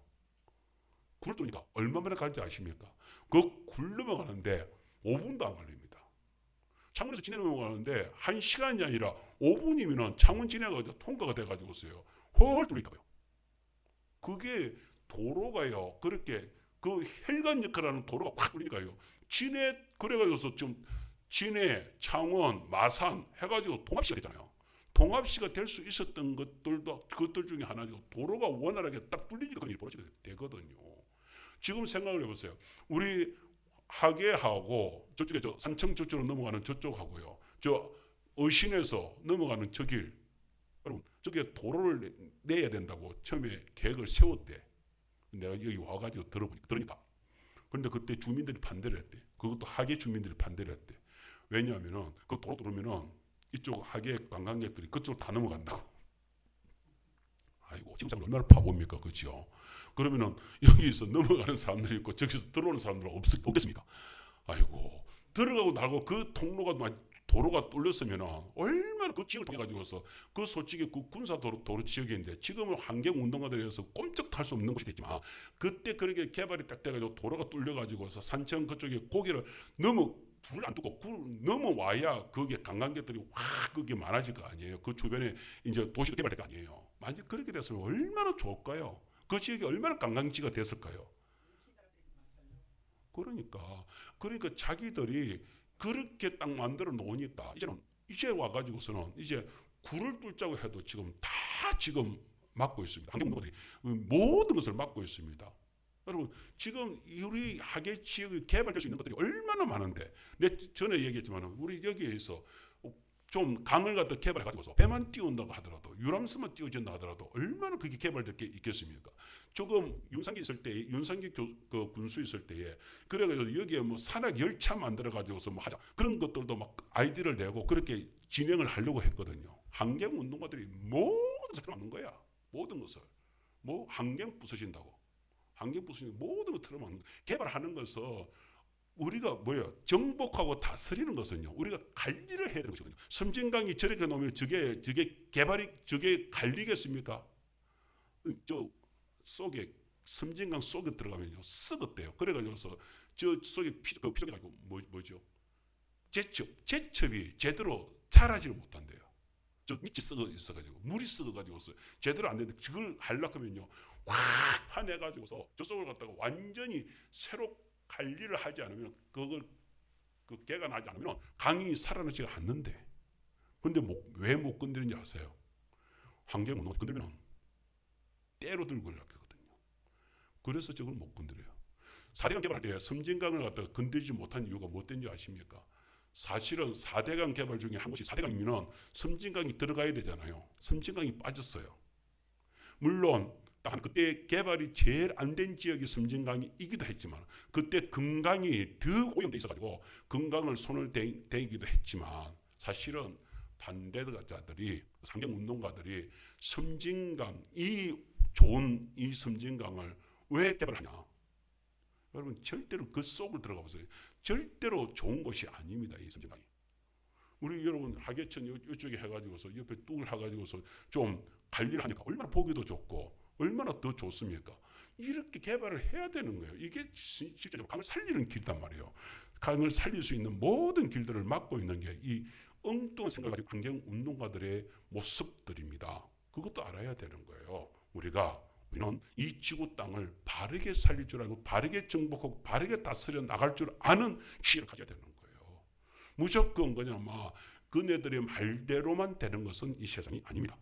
Speaker 1: 굴 뚫으니까 얼마만에 가는지 아십니까? 그 굴 넘어가는데 5분도 안 걸립니다. 창원에서 진해 넘어가는데 1시간이 아니라 5분이면 창원 진해가 통과가 돼가지고 있어요. 헐 뚫리다고요. 그게 도로가요. 그렇게 그 혈관 역할하는 도로가 확 뚫리니까요. 진해 그래가지고서 좀 진해, 창원, 마산 해가지고 통합시가 됐잖아요. 통합시가 될 수 있었던 그것들 중에 하나죠. 도로가 원활하게 딱 뚫리니까 그런 일이 벌어지게 되거든요. 지금 생각을 해보세요. 우리 하계하고 저쪽에 저 산청 저쪽으로 넘어가는 저쪽하고요. 저 의신에서 넘어가는 저 길, 여러분 저게 도로를 내야 된다고 처음에 계획을 세웠대. 내가 여기 와가지고 들으니까. 그런데 그때 주민들이 반대를 했대. 그것도 하계 주민들이 반대를 했대. 왜냐하면은 그 도로 뚫으면은 이쪽 하계 관광객들이 그쪽으로 다 넘어간다고. 아이고 지금 얼마나 바보입니까, 그렇죠? 그러면은 여기서 넘어가는 사람들이 있고 저기서 들어오는 사람들은 없겠습니까? 아이고 들어가고 나가고 그 통로가 도로가 뚫렸으면 얼마나 그 지역을 통해 가지고서 그 솔직히 그 군사도로 지역인데 지금은 환경운동가들에서 꼼짝 탈 수 없는 곳이 됐지만 그때 그렇게 개발이 딱 돼가지고 도로가 뚫려가지고서 산청 그쪽에 고개를 불을 안 뚫고 넘어와야 거기에 관광객들이 확 그게 많아질 거 아니에요. 그 주변에 이제 도시가 개발될 거 아니에요. 만약 그렇게 됐으면 얼마나 좋을까요? 그 지역이 얼마나 관광지가 됐을까요? 그러니까 자기들이 그렇게 딱 만들어 놓으니까 이제 와가지고서는 이제 굴을 뚫자고 해도 지금 다 막고 있습니다. 환경운동가들이 모든 것을 막고 있습니다. 여러분 지금 우리 하계 지역이 개발될 수 있는 것들이 얼마나 많은데 전에 얘기했지만 우리 여기에서 좀 강을 갖다 개발해가지고서 배만 띄운다고 하더라도 유람선만 띄워진다 하더라도 얼마나 그게 개발될 게 있겠습니까? 조금 윤상기 있을 때 윤상기 그 군수 있을 때에 그래가지고 여기에 뭐 산악 열차 만들어가지고서 뭐 하자 그런 것들도 막 아이디어를 내고 그렇게 진행을 하려고 했거든요. 환경 운동가들이 모든 것을 틀어막는 거야. 모든 것을 뭐 환경 부서진다고 환경 부서지는 모든 걸 틀어막는 개발하는 것을 우리가 정복하고 다스리는 것은요. 우리가 관리를 해야 되는 것이거든요. 섬진강이 저렇게 놓으면 저게 관리겠습니까? 저 속에 섬진강 속에 들어가면요 썩었대요. 그래가지고서 저 속에 피조개가지고 뭐죠? 제첩이 제대로 자라지를 못한대요. 저 밑이 썩어 있어가지고 물이 썩어가지고서 제대로 안 되는데 그걸 하려고 하면요 확 파내가지고서 저 속을 갖다가 완전히 새로 관리를 하지 않으면 그걸 그 개가 나지 않으면 강이 살아나지가 않는데. 근데 왜 못 건드리는지 아세요? 환경운동 건드리면 때로 들고 연락하거든요. 그래서 저걸 못 건드려요. 4대강 개발할 때 섬진강을 갖다가 건드리지 못한 이유가 무엇인지 아십니까? 사실은 4대강 개발 중에 한 곳이 4대강이면 섬진강이 들어가야 되잖아요. 섬진강이 빠졌어요. 물론 그때 개발이 제일 안 된 지역이 섬진강이기도 했지만 그때 금강이 더 오염돼 있어가지고 금강을 손을 대기도 했지만 사실은 반대자들이 상경운동가들이 섬진강 이 좋은 이 섬진강을 왜 개발하냐? 여러분 절대로 그 속을 들어가 보세요. 절대로 좋은 곳이 아닙니다. 이 섬진강이. 우리 여러분 하계천 이쪽에 해가지고서 옆에 뚝을 해가지고서 좀 관리를 하니까 얼마나 보기도 좋고 얼마나 더 좋습니까? 이렇게 개발을 해야 되는 거예요. 이게 실제로 강을 살리는 길이란 말이에요. 강을 살릴 수 있는 모든 길들을 막고 있는 게 이 엉뚱한 생각을 가지고 환경운동가들의 모습들입니다. 그것도 알아야 되는 거예요. 우리는 이 지구 땅을 바르게 살릴 줄 알고 바르게 정복하고 바르게 다스려 나갈 줄 아는 지혜를 가져야 되는 거예요. 무조건 그냥 그네들의 말대로만 되는 것은 이 세상이 아닙니다.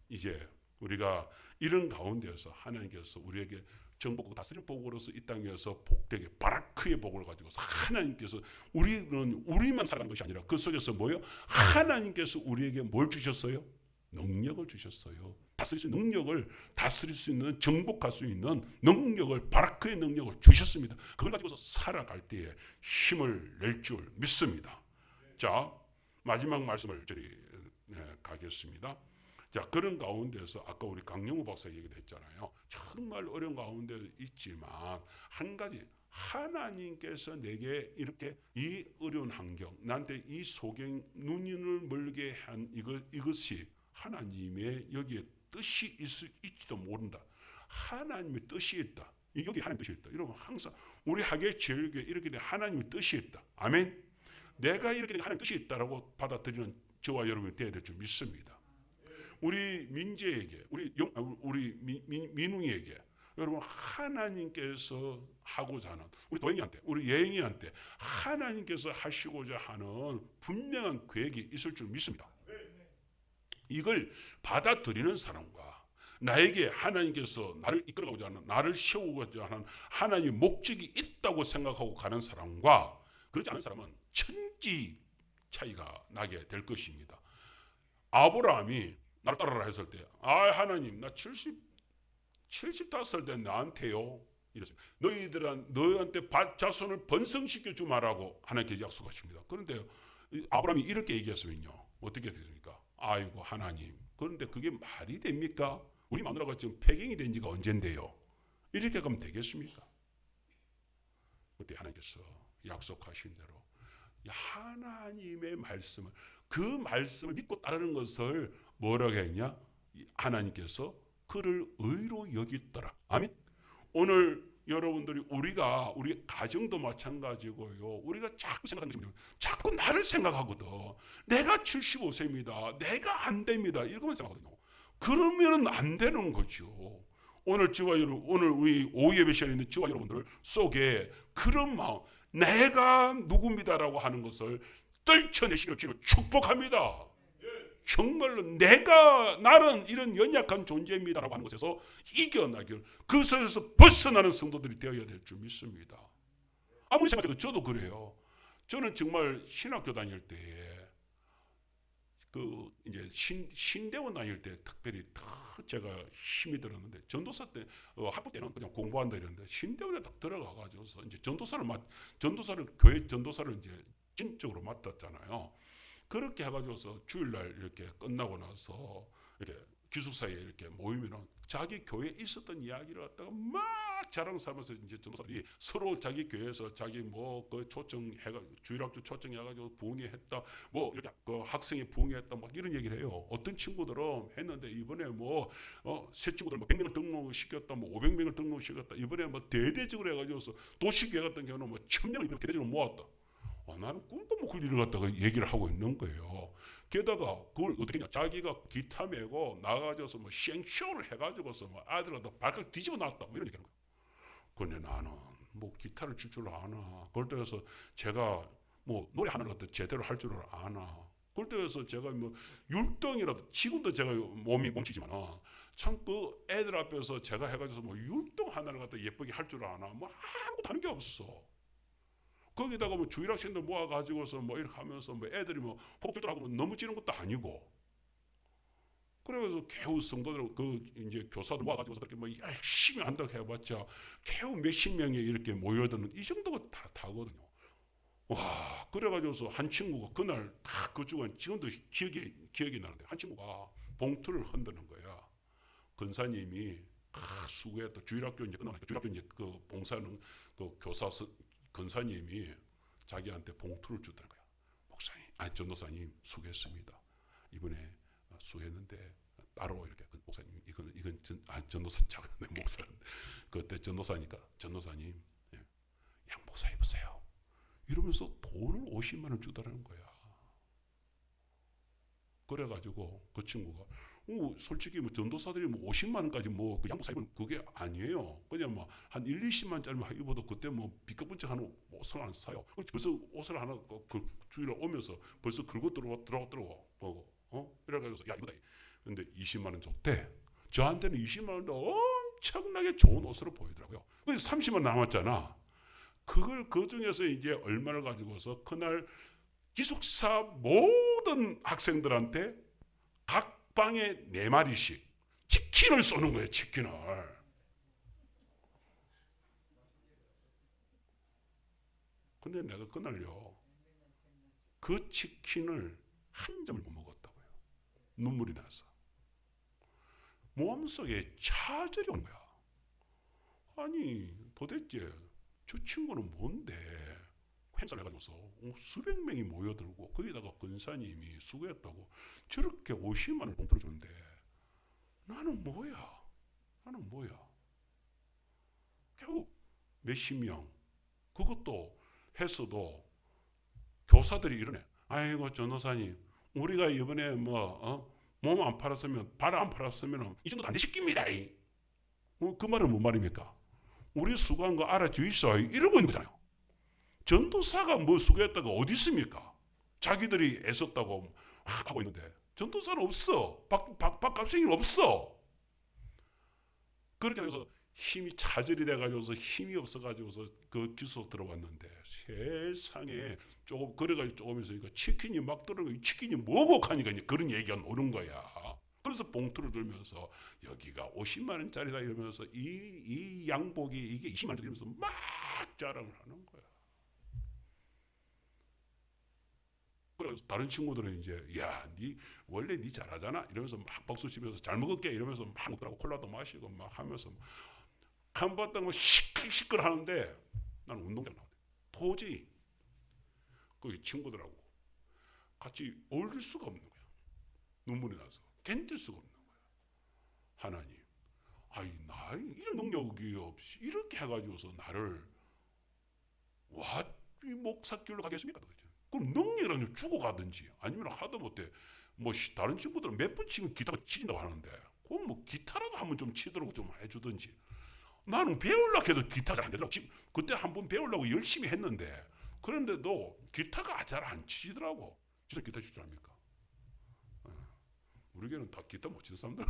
Speaker 1: 이제 우리가 이런 가운데에서 하나님께서 우리에게 정복하고 다스릴 복으로서 이 땅에서 복되게 바라크의 복을 가지고서 하나님께서 우리는 우리만 살아가는 것이 아니라 그 속에서 뭐예요? 하나님께서 우리에게 뭘 주셨어요? 능력을 주셨어요. 다스릴 수 있는 능력을, 다스릴 수 있는, 정복할 수 있는 능력을, 바라크의 능력을 주셨습니다. 그걸 가지고서 살아갈 때에 힘을 낼 줄 믿습니다. 자, 마지막 말씀을 가겠습니다. 자, 그런 가운데서 아까 우리 강영우 박사 얘기도 했잖아요. 정말 어려운 가운데 있지만 한 가지, 하나님께서 내게 이렇게 이 어려운 환경, 나한테 이 소경 눈을 멀게 한 이것이 하나님의 여기에 뜻이 있지도 모른다. 하나님의 뜻이 있다. 여기 하나님의 뜻이 있다. 여러분 항상 우리 하계 제일교회 이렇게 된 하나님의 뜻이 있다. 아멘. 내가 이렇게 된 하나님의 뜻이 있다라고 받아들이는 저와 여러분이 되어야 될 줄 믿습니다. 우리 민재에게, 우리 민웅이에게 여러분 하나님께서 하고자 하는 우리 도영이한테, 우리 예영이한테 하나님께서 하시고자 하는 분명한 계획이 있을 줄 믿습니다. 이걸 받아들이는 사람과 나에게 하나님께서 나를 이끌어가고자 하는, 나를 세우고자 하는 하나님의 목적이 있다고 생각하고 가는 사람과 그렇지 않은 사람은 천지 차이가 나게 될 것입니다. 아브라함이 나를 따르라 했을 때, 하나님 나 75살 된 나한테요 이랬어요. 너희한테 자손을 번성시켜 주마라고 하나님께 약속하십니다. 그런데 아브라함이 이렇게 얘기했으면요 어떻게 되십니까? 아이고 하나님, 그런데 그게 말이 됩니까? 우리 마누라가 지금 폐경이 된 지가 언젠데요? 이렇게 가면 되겠습니까? 그때 하나님께서 약속하신 대로 하나님의 말씀을, 그 말씀을 믿고 따르는 것을 뭐라고 했냐? 하나님께서 그를 의로 여기더라. 아멘. 오늘 여러분들이 우리 가정도 마찬가지고요. 우리가 자꾸 생각하는 것이 자꾸 나를 생각하거든. 내가 75세입니다. 내가 안 됩니다. 이러고만 생각하거든요. 그러면 안 되는 거죠. 오늘 우리 오예배 시간에 있는 저와 여러분들 속에 그런 마음, 내가 누굽니다라고 하는 것을 떨쳐내시기를 주로 축복합니다. 정말로 나는 이런 연약한 존재입니다라고 하는 것에서 이겨나길, 그 속에서 벗어나는 성도들이 되어야 될 줄 믿습니다. 아무리 생각해도 저도 그래요. 저는 정말 신학교 다닐 때에 이제 신대원 다닐 때 특별히 제가 힘이 들었는데, 전도사 때 학부 때는 그냥 공부한다 이랬는데 신대원에 딱 들어가가지고서 이제 교회 전도사를 이제 진적으로 맡았잖아요. 그렇게 해가지고서 주일날 이렇게 끝나고 나서 이렇게 기숙사에 이렇게 모이면은 자기 교회에 있었던 이야기를 갖다가 막 자랑 삼아서 이제 전도사들이 서로 자기 교회에서 자기 그 초청해가 주일학교 초청해가지고 부흥회했다, 이렇게 그 학생이 부흥회했다, 막 이런 얘기를 해요. 어떤 친구들은 했는데 이번에 새 친구들 100명을 등록시켰다, 500명을 등록시켰다, 이번에 대대적으로 해가지고서 도시교회 같은 경우는 1000명을 대대적으로 모았다. 나는 꿈도 못 꿀 일을 갖다가 얘기를 하고 있는 거예요. 게다가 그걸 어떻게 했냐, 자기가 기타 메고 나가져서 생쇼를 해가지고서 아들을 발칵 뒤집어 놨다, 이런 얘기하는 거예요. 근데 나는 기타를 칠 줄 아나, 그럴 때에서 제가 노래 하나를 갖다 제대로 할 줄을 아나, 그때에서 제가 뭐 율동이라도 지금도 제가 몸이 몸치지만 참 그 애들 앞에서 제가 해가지고 뭐 율동 하나를 갖다 예쁘게 할 줄 아나 뭐 아무것도 하는 게 없어. 거기다가 뭐 주일 학생들 모아가지고서 뭐 이렇게 하면서 뭐 애들이 뭐 폭주도 하고 뭐 넘어지는 것도 아니고. 그래서 겨우 성도들 그 이제 교사들 모아가지고서 그렇게 뭐 열심히 한다고 해봤자 겨우 몇십 명이 이렇게 모여드는 이 정도가 다 다거든요. 와, 그래가지고서 한 친구가 그날 딱 그 주간 지금도 기억이 나는데 한 친구가 봉투를 흔드는 거야. 근사님이 수고했다. 주일학교 이제 끝나니까 주일학교 이제 그 봉사는 그 교사 근사님이 자기한테 봉투를 주더라는 거야. 목사님, 전도사님 수고했습니다. 이번에 수고했는데 따로 이렇게 목사님 이건 전도사 작은 목사 그때 전도사니까 전도사님 양복사 입으세요. 이러면서 돈을 50만 원 주더라는 거야. 그래가지고 그 친구가 솔직히 뭐 전도사들이 뭐 50만 원까지 뭐 그 양복사 입을 그게 아니에요. 그냥 뭐 한 1, 20만짜리만 입어도 그때 뭐 비革bunch 하는 옷을 안 사요. 벌써 옷을 하나 그 주일에 오면서 벌써 긁고 들어왔더라고. 이래가지고 야 이거다. 근데 20만 원 줬대. 저한테는 20만 원도 엄청나게 좋은 옷으로 보이더라고요. 그래서 30만 원 남았잖아. 그걸 그 중에서 이제 얼마를 가지고서 그날 기숙사 모든 학생들한테 각 방에 4마리씩 치킨을 쏘는 거예요. 치킨을. 근데 내가 그날요 그 치킨을 한 점을 못 먹었다고요. 눈물이 나서 몸속에 차절이 온 거야. 아니 도대체 저 친구는 뭔데 행사를 해가지고서 수백 명이 모여들고 거기다가 근사님이 수고했다고 저렇게 50만 원 봉투를 주는데 나는 뭐야? 결국 몇십 명 그것도 했어도 교사들이 이러네. 아이고 전도사님 우리가 이번에 뭐 몸 안 팔았으면 발 안 팔았으면 이 정도 안 되십니다. 그 말은 뭔 말입니까? 우리 수고한 거 알아주이소 이러고 있는 거잖아요. 전도사가 뭐 수고했다고 어디 있습니까? 자기들이 애썼다고 하고 있는데 전도사는 없어. 밥값쟁이는 없어. 그렇게 해서 힘이 차절이 돼가지고서 힘이 없어가지고서 그 기숙사 들어왔는데 세상에 조금 그래가지고 조금 있으니까 치킨이 막 들어가고 치킨이 뭐고 하니까 그런 얘기가 오는 거야. 그래서 봉투를 들면서 여기가 50만 원짜리다 이러면서 이 양복이 이게 20만 원짜리 이러면서 막 자랑을 하는 거야. 그래서 다른 친구들은 이제 니 원래 니 잘하잖아 이러면서 막 박수 치면서 잘 먹을게 이러면서 막 먹더라고. 콜라도 마시고 막 하면서 한번 딱 시끌시끌 하는데 나는 운동장 나왔대. 도저히 그 친구들하고 같이 어울릴 수가 없는 거야. 눈물이 나서 견딜 수가 없는 거야. 하나님, 나 이런 능력이 없이 이렇게 해가지고서 나를 이 목사길로 가겠습니까? 그럼 능력이라는 죽어가든지 아니면 하다 못해 뭐 다른 친구들은 몇 번 치면 기타가 치진다고 하는데 그럼 뭐 기타라도 한번 좀 치도록 좀 해주든지. 나는 배우려고 해도 기타가 잘 안 되더라고. 그때 한번 배우려고 열심히 했는데 그런데도 기타가 잘 안 치더라고. 진짜 기타 칠 줄 압니까? 우리 교회는 다 기타 못 치는 사람들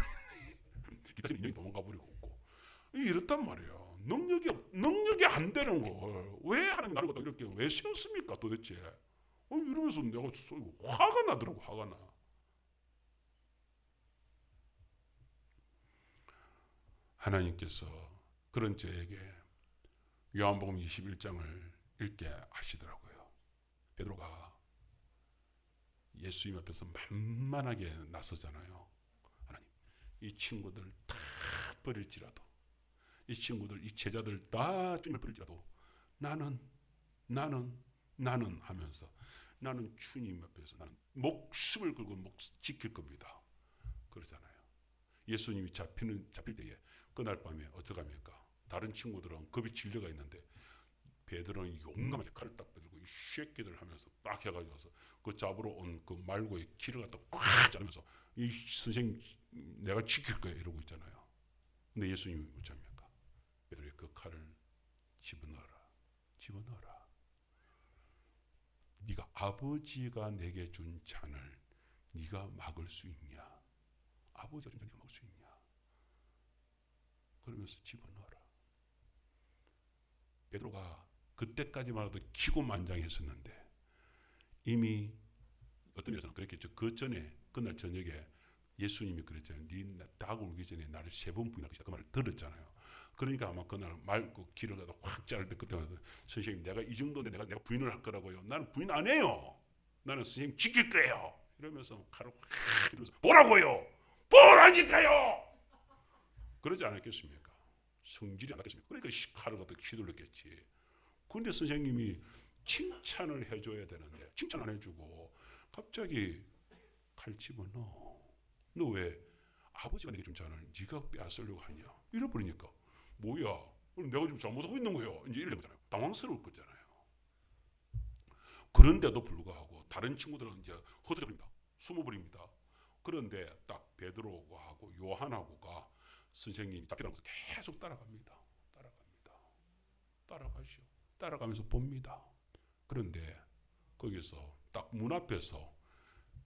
Speaker 1: 기타 치는 인연이 도망가 버리고 있고 이렇단 말이에요. 능력이 안 되는 걸 왜 하나님 나를 갖다 이렇게 왜 세웠습니까 도대체? 이러면서 내가 화가 나더라고. 화가 나. 하나님께서 그런 저에게 요한복음 21장을 읽게 하시더라고요. 베드로가 예수님 앞에서 만만하게 나서잖아요. 하나님, 이 친구들 다 버릴지라도, 이 친구들, 이 제자들 다 주님을 버릴지라도 나는 하면서 나는 주님 앞에서 나는 목숨을 걸고 지킬 겁니다. 그러잖아요. 예수님이 잡힐 때에 그날 밤에 어떻게 합니까? 다른 친구들은 겁이 질려가 있는데 베드로는 용감하게 칼을 딱 들고 이 쉐끼들 하면서 딱 해가지고서 그 잡으러 온 그 말고의 키를 갖다 꽉 자르면서 이 선생님 내가 지킬 거야 이러고 있잖아요. 근데 예수님이 어찌 합니까? 베드로의 그 칼을 집어넣어라. 네가 아버지가 내게 준 잔을 네가 막을 수 있냐? 아버지가 준 잔을 네가 막을 수 있냐? 그러면서 집어넣어라. 베드로가 그때까지만 해도 기고만장했었는데 이미 어떤 면에서는 그랬겠죠. 그 전에 그날 저녁에 예수님이 그랬잖아요. 네 닭 울기 전에 나를 3번 부인할 것이다. 그 말을 들었잖아요. 그러니까 아마 그날 말 길을 가다 확 자를 때 그때 선생님 내가 이 정도인데 내가 부인을 할 거라고요. 나는 부인 안 해요. 나는 선생님 지킬 거예요. 이러면서 칼을 확 이러면서 보라고요. 보라니까요. 그러지 않았겠습니까? 성질이 안 났겠습니까? 그러니까 칼을 갖다 휘둘렀겠지. 그런데 선생님이 칭찬을 해줘야 되는데 칭찬 안 해주고 갑자기 칼 집어넣어. 너 왜 아버지가 내게 준 잔을 네가 빼앗으려고 하냐? 이래버리니까 뭐야? 내가 지금 잘못하고 있는 거예요. 이제 이런 거잖아요. 당황스러울 거잖아요. 그런데도 불구하고 다른 친구들은 이제 흩어져버립니다. 숨어버립니다. 그런데 딱 베드로하고 요한하고가 선생님이 잡혀가면서 계속 따라갑니다. 따라가시오. 따라가면서 봅니다. 그런데 거기서 딱 문 앞에서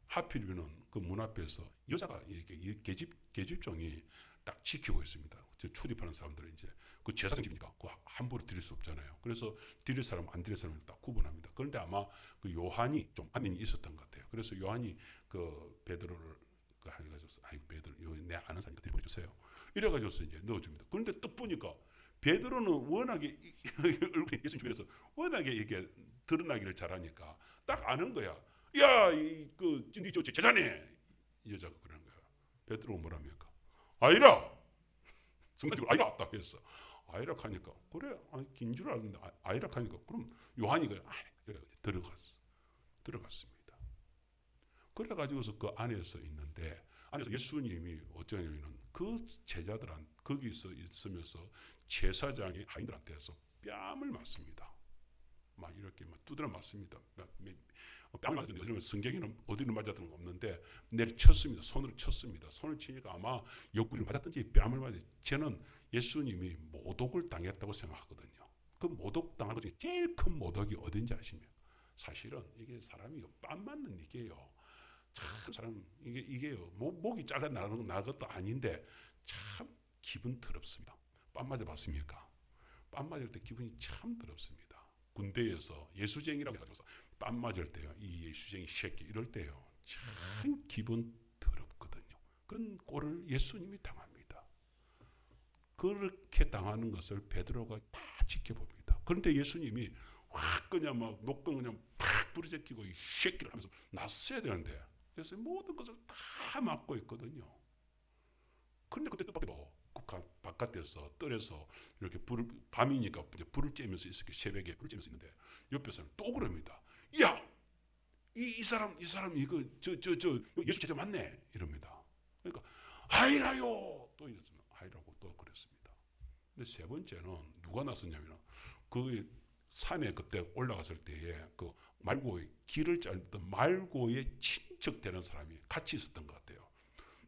Speaker 1: 하필이면 그 문 앞에서 여자가 이렇게 계집종이 딱 지키고 있습니다. 출입하는 사람들은 이제 그 제사장 집이니까 그 함부로 드릴 수 없잖아요. 그래서 드릴 사람 안 드릴 사람을 딱 구분합니다. 그런데 아마 그 요한이 좀 안면이 있었던 것 같아요. 그래서 요한이 그 베드로를 해가지고 아이고 베드로 내 아는 사람이니까 드려 보내주세요. 이래가지고 이제 넣어줍니다. 그런데 또 보니까 베드로는 워낙에 얼굴이 예수님 주변에서 워낙에 이게 드러나기를 잘하니까 딱 아는 거야. 야, 네 제자네. 이 여자가 그러는 거야. 베드로가 뭐랍니까? 아이라. 순간적으로 아이라 딱 했어. 아이라 하니까 그래, 긴 줄 알았는데 아이라 하니까 그럼 요한이 그래 들어갔습니다. 그래가지고서 그 안에서 있는데 안에서 예수님이 어쩌냐면은 그 제자들한 거기서 있으면서 제사장이 하인들한테서 뺨을 맞습니다. 막 이렇게 막 두드려 맞습니다. 뺨을 맞았는데 성경에는 어디를 맞았던 건 없는데 내리쳤습니다. 손으로 쳤습니다. 손을 치니까 아마 옆구리를 맞았든지 뺨을 맞았지. 저는 예수님이 모독을 당했다고 생각하거든요. 그 모독 당한 것 중에 제일 큰 모독이 어딘지 아십니까? 사실은 이게 사람이 뺨 맞는 이게요. 참 사람 이게요. 목이 잘라 나가는 것도 아닌데 참 기분 더럽습니다. 뺨 맞아 봤습니까? 뺨 맞을 때 기분이 참 더럽습니다. 군대에서 예수쟁이라고 해가지고 뺨 맞을 때요. 이 예수쟁이 새끼 이럴 때요. 참 기분 더럽거든요. 그런 꼴을 예수님이 당합니다. 그렇게 당하는 것을 베드로가 다 지켜봅니다. 그런데 예수님이 확 그냥 막 녹건 그냥 팍 부르제끼고 이 새끼를 하면서 놨어야 되는데 그래서 모든 것을 다 막고 있거든요. 그런데 그때 뜻밖에도 바깥에서 뜰에서 이렇게 밤이니까 불을 쬐면서 있었게 새벽에 불을 쬐면서 있는데 옆에서는 또 그럽니다. 야, 이 사람 이거 저 예수 제자 맞네 이럽니다. 그러니까 아이라요 또 이랬습니다. 아이라고 또 그랬습니다. 근데 세 번째는 누가 나섰냐면 그 산에 그때 올라갔을 때에 그 말고의 길을 짧던 말고의 친척되는 사람이 같이 있었던 것 같아요.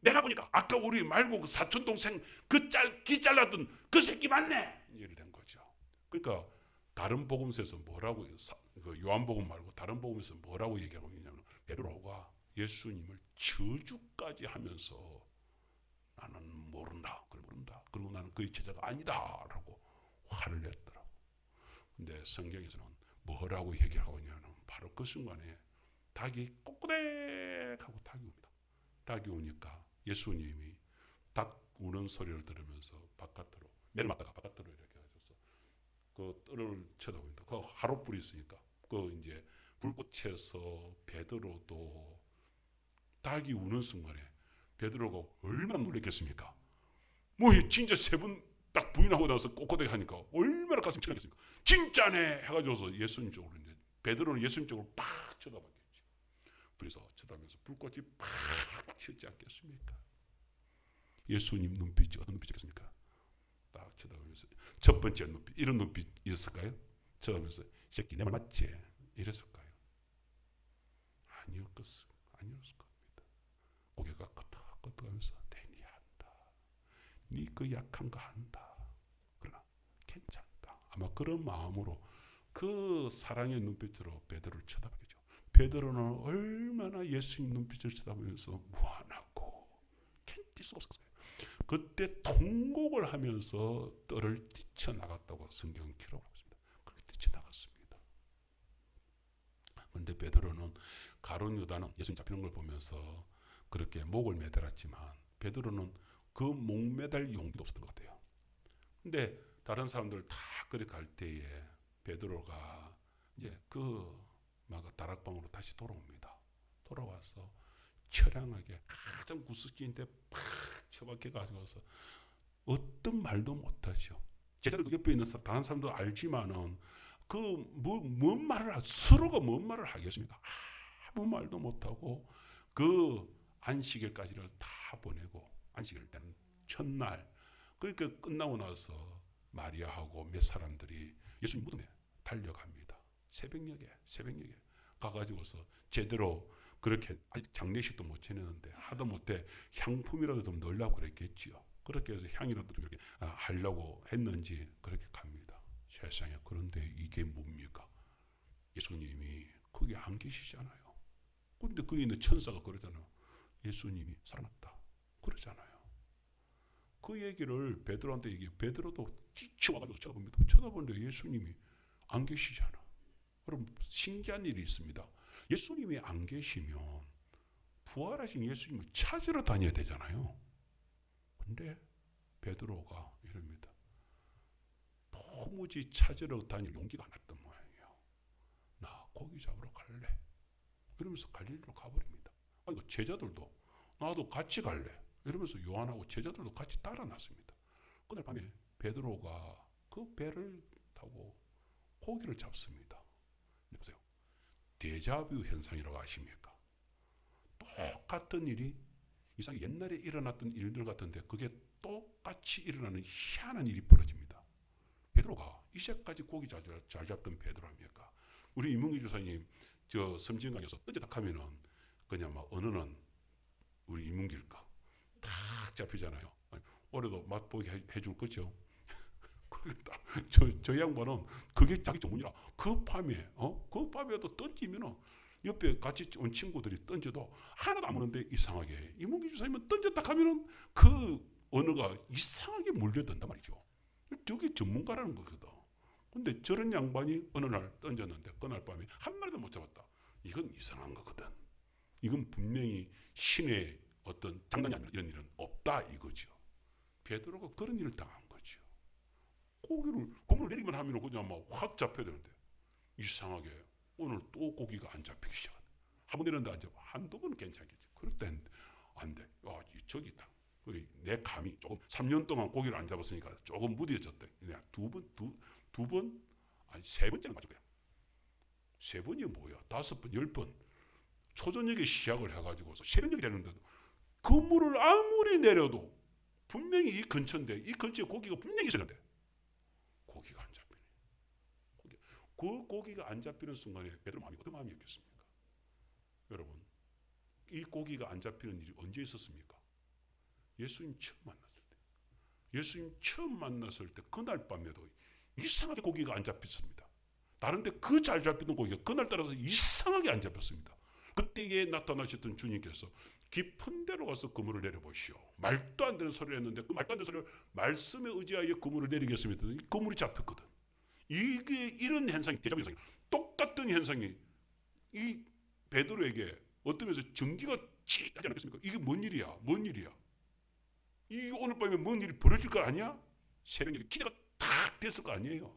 Speaker 1: 내가 보니까 아까 우리 말고 그 사촌 동생 기 잘랐던 그 새끼 맞네 이렇게 된 거죠. 그러니까 다른 복음서에서 뭐라고 요한복음 말고 다른 복음에서 뭐라고 얘기하고 있냐면 베드로가 예수님을 저주까지 하면서 나는 모른다. 그리고 나는 그의 제자가 아니다라고 화를 냈더라고. 근데 성경에서는 뭐라고 얘기하고 있냐면 바로 그 순간에 닭이 꼬꾸댁하고 닭이 옵니다. 닭이 오니까 예수님이 닭 우는 소리를 들으면서 바깥으로 내려맞다가 바깥으로 이렇게 해서 그 뜰을 쳐다보니까 그 하룻불이 있으니까 그 이제 불꽃에서 베드로도 닭이 우는 순간에 베드로가 얼마나 놀랐겠습니까? 뭐 진짜 세 번 딱 부인하고 나서 꼬꼬대기 하니까 얼마나 가슴이 찔렸겠습니까? 진짜네 해가지고서 예수님 쪽으로 이제 베드로는 예수님 쪽으로 팍 쳐다봤겠지. 그래서 쳐다보면서 불꽃이 팍 튀지 않겠습니까? 예수님 눈빛이 어떤 눈빛이겠습니까? 딱 쳐다보면서 첫 번째 눈빛 이런 눈빛 있었을까요? 쳐다보면서 새끼 내 말 맞지? 이랬을까요? 아니었을 겁니다. 고개가 끄덕끄덕하면서 내 이해한다. 네 그 약한 거 안다. 그러나 괜찮다. 아마 그런 마음으로 그 사랑의 눈빛으로 베드로를 쳐다보겠죠. 베드로는 얼마나 예수님 눈빛을 쳐다보면서 무안하고 견딜 수 없었어요. 그때 통곡을 하면서 뜰을 뛰쳐나갔다고 성경은 기록하고 있습니다. 그렇게 뛰쳐나갔습니다. 그런데 베드로는, 가룟 유다는 예수님 잡히는 걸 보면서 그렇게 목을 매달았지만 베드로는 그 목 매달 용기도 없었던 것 같아요. 근데 다른 사람들 다 그리 갈 때에 베드로가 이제 다락방으로 다시 돌아옵니다. 돌아와서 처량하게 가장 구석진데 팍 처박혀 가지고서 어떤 말도 못하죠. 제자들 옆에 있는 다른 사람도 알지만은 뭔 말을 서로가 뭔 말을 하겠습니까? 아무 말도 못하고 그 안식일까지를 다 보내고, 안식일 때는 첫날, 그러니까 끝나고 나서 마리아하고 몇 사람들이 예수님 무덤에 달려갑니다. 새벽녘에 가가지고서 제대로 그렇게 아직 장례식도 못 지내는데 하다못해 향품이라도 좀 넣으려고 그랬겠지요. 그렇게 해서 향이라도 좀 이렇게 하려고 했는지 그렇게 갑니다. 세상에. 그런데 이게 뭡니까? 예수님이 거기 안 계시잖아요. 그런데 거기 있는 천사가 그러잖아요. 예수님이 살아났다 그러잖아요. 그 얘기를 베드로한테 얘기해. 베드로도 뛰쳐와가지고 쳐다보는데 예수님이 안 계시잖아. 그럼 신기한 일이 있습니다. 예수님이 안 계시면 부활하신 예수님을 찾으러 다녀야 되잖아요. 근데 베드로가 이럽니다. 도무지 찾으러 다닐 용기가 안 났던 모양이에요. 나 고기 잡으러 갈래. 이러면서 갈릴리로 가버립니다. 그러니까 제자들도 나도 같이 갈래. 이러면서 요한하고 제자들도 같이 따라 났습니다. 그날 밤에 베드로가 그 배를 타고 고기를 잡습니다. 보세요. 데자뷰 현상이라고 아십니까? 똑같은 일이 이상 옛날에 일어났던 일들 같은데 그게 똑같이 일어나는 희한한 일이 벌어집니다. 베드로가 이제까지 고기 잘 잡던 베드로입니까? 우리 이문기 주사님 저 섬진강에서 던져딱 하면은 그냥 막 어느 는 우리 이문기일까? 딱 잡히잖아요. 올해도 맛보기 해줄 거죠. 저 양반은 그게 자기 전문이라 그 밤에도 던지면은 옆에 같이 온 친구들이 던져도 하나도 안 오는데 이상하게 이문기 주사님은 던졌다 하면은 그 언어가 이상하게 몰려든단 말이죠. 저게 전문가라는 거거든. 근데 저런 양반이 어느 날 던졌는데 그날 밤에 한 마리도 못 잡았다. 이건 이상한 거거든. 이건 분명히 신의 어떤 장난이 아니라 이런 일은 없다 이거죠. 베드로가 그런 일을 당한 거죠. 고기를 내리기만 하면 그냥 막 확 잡혀야 되는데 이상하게 오늘 또 고기가 안 잡히기 시작하네. 한 번 내렸는데 안 잡아. 한두 번은 괜찮겠지. 그럴 땐 안 돼. 저기 있다. 내 감이 조금 3년 동안 고기를 안 잡았으니까 조금 무뎌졌대. 내가 세 번째는 맞을 거야. 세 번이 뭐야? 5번, 10번. 초저녁에 시작을 해가지고서 새벽녘이 되는데도 그물을 아무리 내려도 분명히 이 근처인데 이 근처에 고기가 분명히 있었는데 고기가 안 잡히네. 그 고기가 안 잡히는 순간에 베드로 마음이 어떤 마음이었겠습니까? 여러분, 이 고기가 안 잡히는 일이 언제 있었습니까? 예수님 처음 만났을 때. 예수님 처음 만났을 때 그날 밤에도 이상하게 고기가 안 잡혔습니다. 다른데 그 잘 잡히던 고기가 그날 따라서 이상하게 안 잡혔습니다. 그때에 나타나셨던 주님께서 깊은 데로 가서 그물을 내려보시오. 말도 안 되는 소리를 했는데 그 말도 안 되는 소리를 말씀에 의지하여 그물을 내리겠습니다. 이 그물이 잡혔거든. 이게 이런 현상이 대자뷰 현상이 똑같은 현상이 이 베드로에게 어떤 면에서 전기가 찌 하지 않겠습니까? 이게 뭔 일이야? 뭔 일이야? 이 오늘 밤에 뭔 일이 벌어질 거 아니야? 새벽에 기대가 탁 됐을 거 아니에요?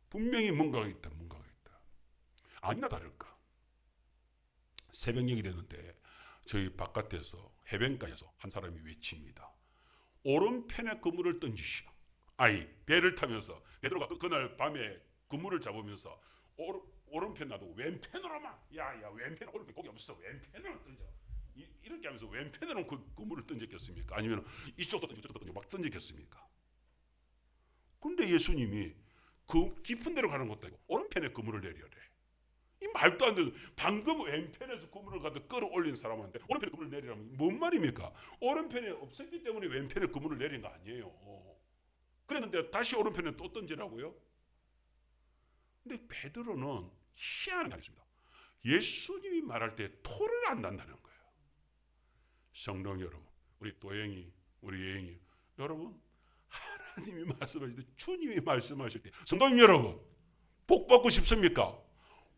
Speaker 1: 분명히 뭔가가 있다. 아니나 다를까? 새벽녘이 되는데 저희 바깥에서 해변가에서 한 사람이 외칩니다. 오른편에 그물을 던지시오. 배를 타면서 베드로가 그날 밤에 그물을 잡으면서 오른편 놔두고 왼편으로만 왼편 오른편 거기 없어. 왼편으로 던져. 이렇게 하면서 왼편으로 그 그물을 던졌겠습니까? 아니면 이쪽도 던져 저쪽도 던져 막 던졌겠습니까? 근데 예수님이 그 깊은 데로 가는 것도 아니고 오른편에 그물을 내려래. 이 말도 안 되는, 방금 왼편에서 그물을 가득 끌어올린 사람한테 오른편에 그물을 내리라면 뭔 말입니까? 오른편에 없었기 때문에 왼편에 그물을 내린 거 아니에요. 그랬는데 다시 오른편에 또 던지라고요? 근데 베드로는 희한한 게 아니었습니다. 예수님이 말할 때 토를 안 난다는 거예요. 성도 여러분, 우리 또영이, 우리 예영이, 여러분 하나님이 말씀하실 때, 주님이 말씀하실 때, 성도님 여러분 복 받고 싶습니까?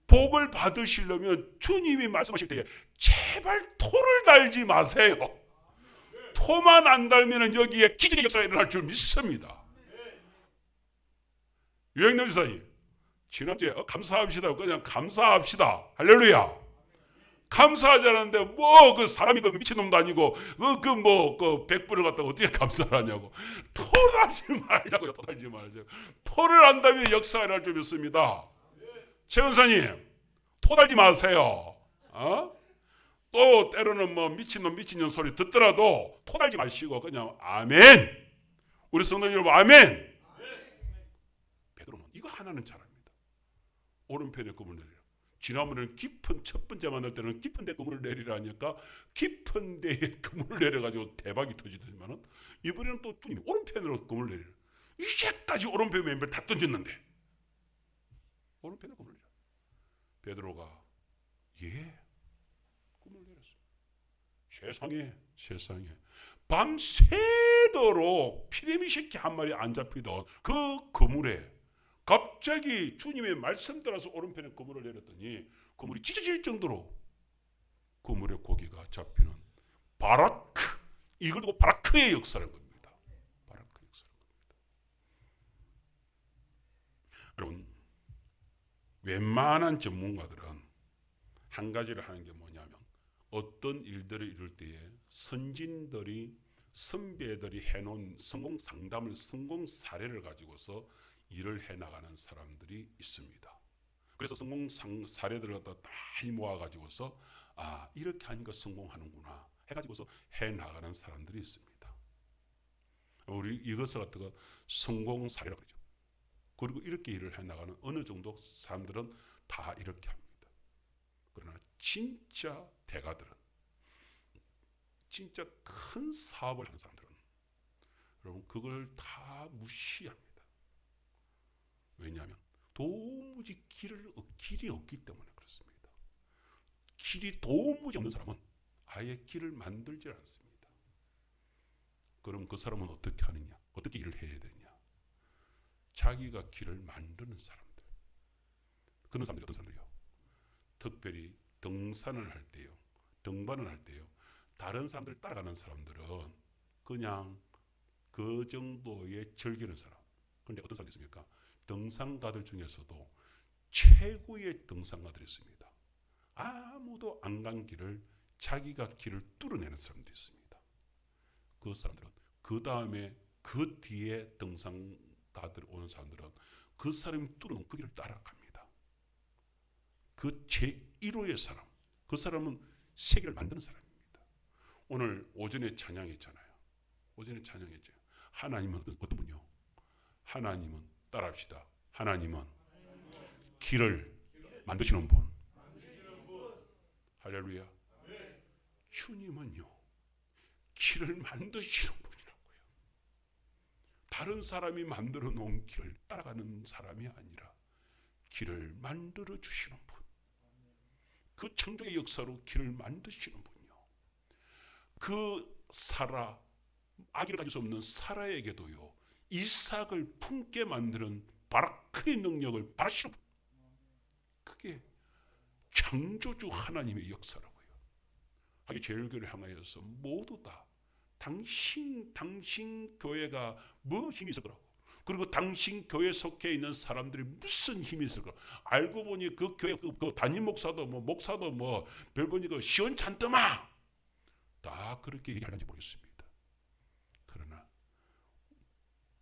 Speaker 1: 복을 받으시려면 주님이 말씀하실 때 제발 토를 달지 마세요. 토만 안 달면 여기에 기적의 역사가 일어날 줄 믿습니다. 유행남 지사님, 지난주에 감사합시다. 그냥 감사합시다. 할렐루야. 감사하지 않았는데 뭐 그 사람이 그 미친놈도 아니고 그 100불을 갖다가 어떻게 감사를 하냐고. 토하지 말자고요. 토하지 말자고. 토를 한다면 역사가 일어날 줄 믿습니다. 최은사님, 토달지 마세요. 또 때로는 뭐 미친놈 미친년 소리 듣더라도 토달지 마시고 그냥 아멘. 우리 성도 여러분 아멘. 베드로는 이거 하나는 잘합니다. 오른편에 그물 내리라. 지난번에는 깊은 첫 번째 만날 때는 깊은 데 그물을 내리라 하니까 깊은 데에 그물을 내려가지고 대박이 터지더니만은 이번에는 또 주님이 오른편으로 그물을 내리라. 이제까지 오른편에 맨발 다 던졌는데 오른편에 그물을 내리라. 베드로가 그물을 내렸어요. 세상에 밤새도록 피레미 새끼 한 마리 안 잡히던 그 그물에 갑자기 주님의 말씀 따라서 오른편에 그물을 내렸더니 그물이 찢어질 정도로 그물에 고기가 잡히는 바라크, 이걸 두고 바라크의 역사라는 겁니다. 바라크의 역사라는 겁니다. 여러분, 웬만한 전문가들은 한 가지를 하는 게 뭐냐면 어떤 일들을 이룰 때에 선진들이 선배들이 해놓은 성공 상담을, 성공 사례를 가지고서 일을 해나가는 사람들이 있습니다. 그래서 성공 사례들을 갖다 많이 모아가지고서 이렇게 하니까 성공하는구나 해가지고서 해나가는 사람들이 있습니다. 우리 이것을 갖다가 성공 사례라고 그러죠. 그리고 이렇게 일을 해나가는 어느 정도 사람들은 다 이렇게 합니다. 그러나 진짜 대가들은, 진짜 큰 사업을 하는 사람들은 여러분 그걸 다 무시합니다. 왜냐하면 도무지 길이 없기 때문에 그렇습니다. 길이 도무지 없는 사람은 아예 길을 만들지 않습니다. 그럼 그 사람은 어떻게 하느냐? 어떻게 일을 해야 되냐? 자기가 길을 만드는 사람들. 그런 사람들이 어떤 사람들이요? 특별히 등산을 할 때요, 등반을 할 때요, 다른 사람들 따라가는 사람들은 그냥 그 정도의 즐기는 사람. 그런데 어떤 사람이 있습니까? 등산가들 중에서도 최고의 등산가들이 있습니다. 아무도 안 간 길을 자기가 길을 뚫어내는 사람도 있습니다. 그 사람들은 그 다음에 그 뒤에 등산가들 오는 사람들은 그 사람이 뚫어놓은 그 길을 따라갑니다. 그 제1호의 사람, 그 사람은 세계를 만드는 사람입니다. 오늘 오전에 찬양했잖아요. 오전에 찬양했죠. 하나님은 어떤 분이요? 하나님은 따라합시다. 하나님은 길을 만드시는 분. 할렐루야. 주님은요 길을 만드시는 분이라고요. 다른 사람이 만들어 놓은 길을 따라가는 사람이 아니라 길을 만들어 주시는 분. 그 창조의 역사로 길을 만드시는 분이요. 그 사라, 아기를 가질 수 없는 사라에게도요 이삭을 품게 만드는 바라크의 능력을 바라시는 분. 그게 창조주 하나님의 역사라고요. 하기 제일교회를 향하여서 모두 다 당신 교회가 뭐 힘이 있을 거라고, 그리고 당신 교회에 속해 있는 사람들이 무슨 힘이 있을 거라고. 알고 보니 그 교회 그 담임 목사도 뭐 별보니 그 시원찮더마 다 그렇게 얘기하는지 모르겠습니다. 그러나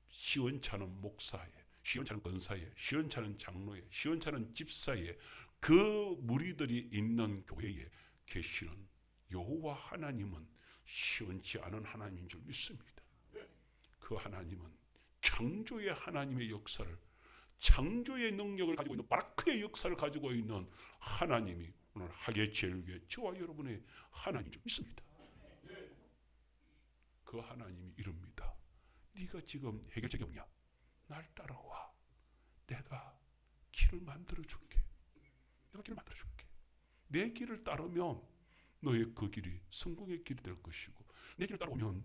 Speaker 1: 시원찮은 목사에, 시원찮은 권사에, 시원찮은 장로에, 시원찮은 집사에, 그 무리들이 있는 교회에 계시는 여호와 하나님은 시원치 않은 하나님인 줄 믿습니다. 그 하나님은 창조의 하나님의 역사를, 창조의 능력을 가지고 있는 바라크의 역사를 가지고 있는 하나님이 오늘 하계제일교회 저와 여러분의 하나님인 줄 믿습니다. 그 하나님이 이릅니다. 네가 지금 해결책이 없냐? 날 따라와. 내가 길을 만들어 줄게. 내가 길을 만들어 줄게. 내 길을 따르면 너의 그 길이 성공의 길이 될 것이고, 내 길을 따라오면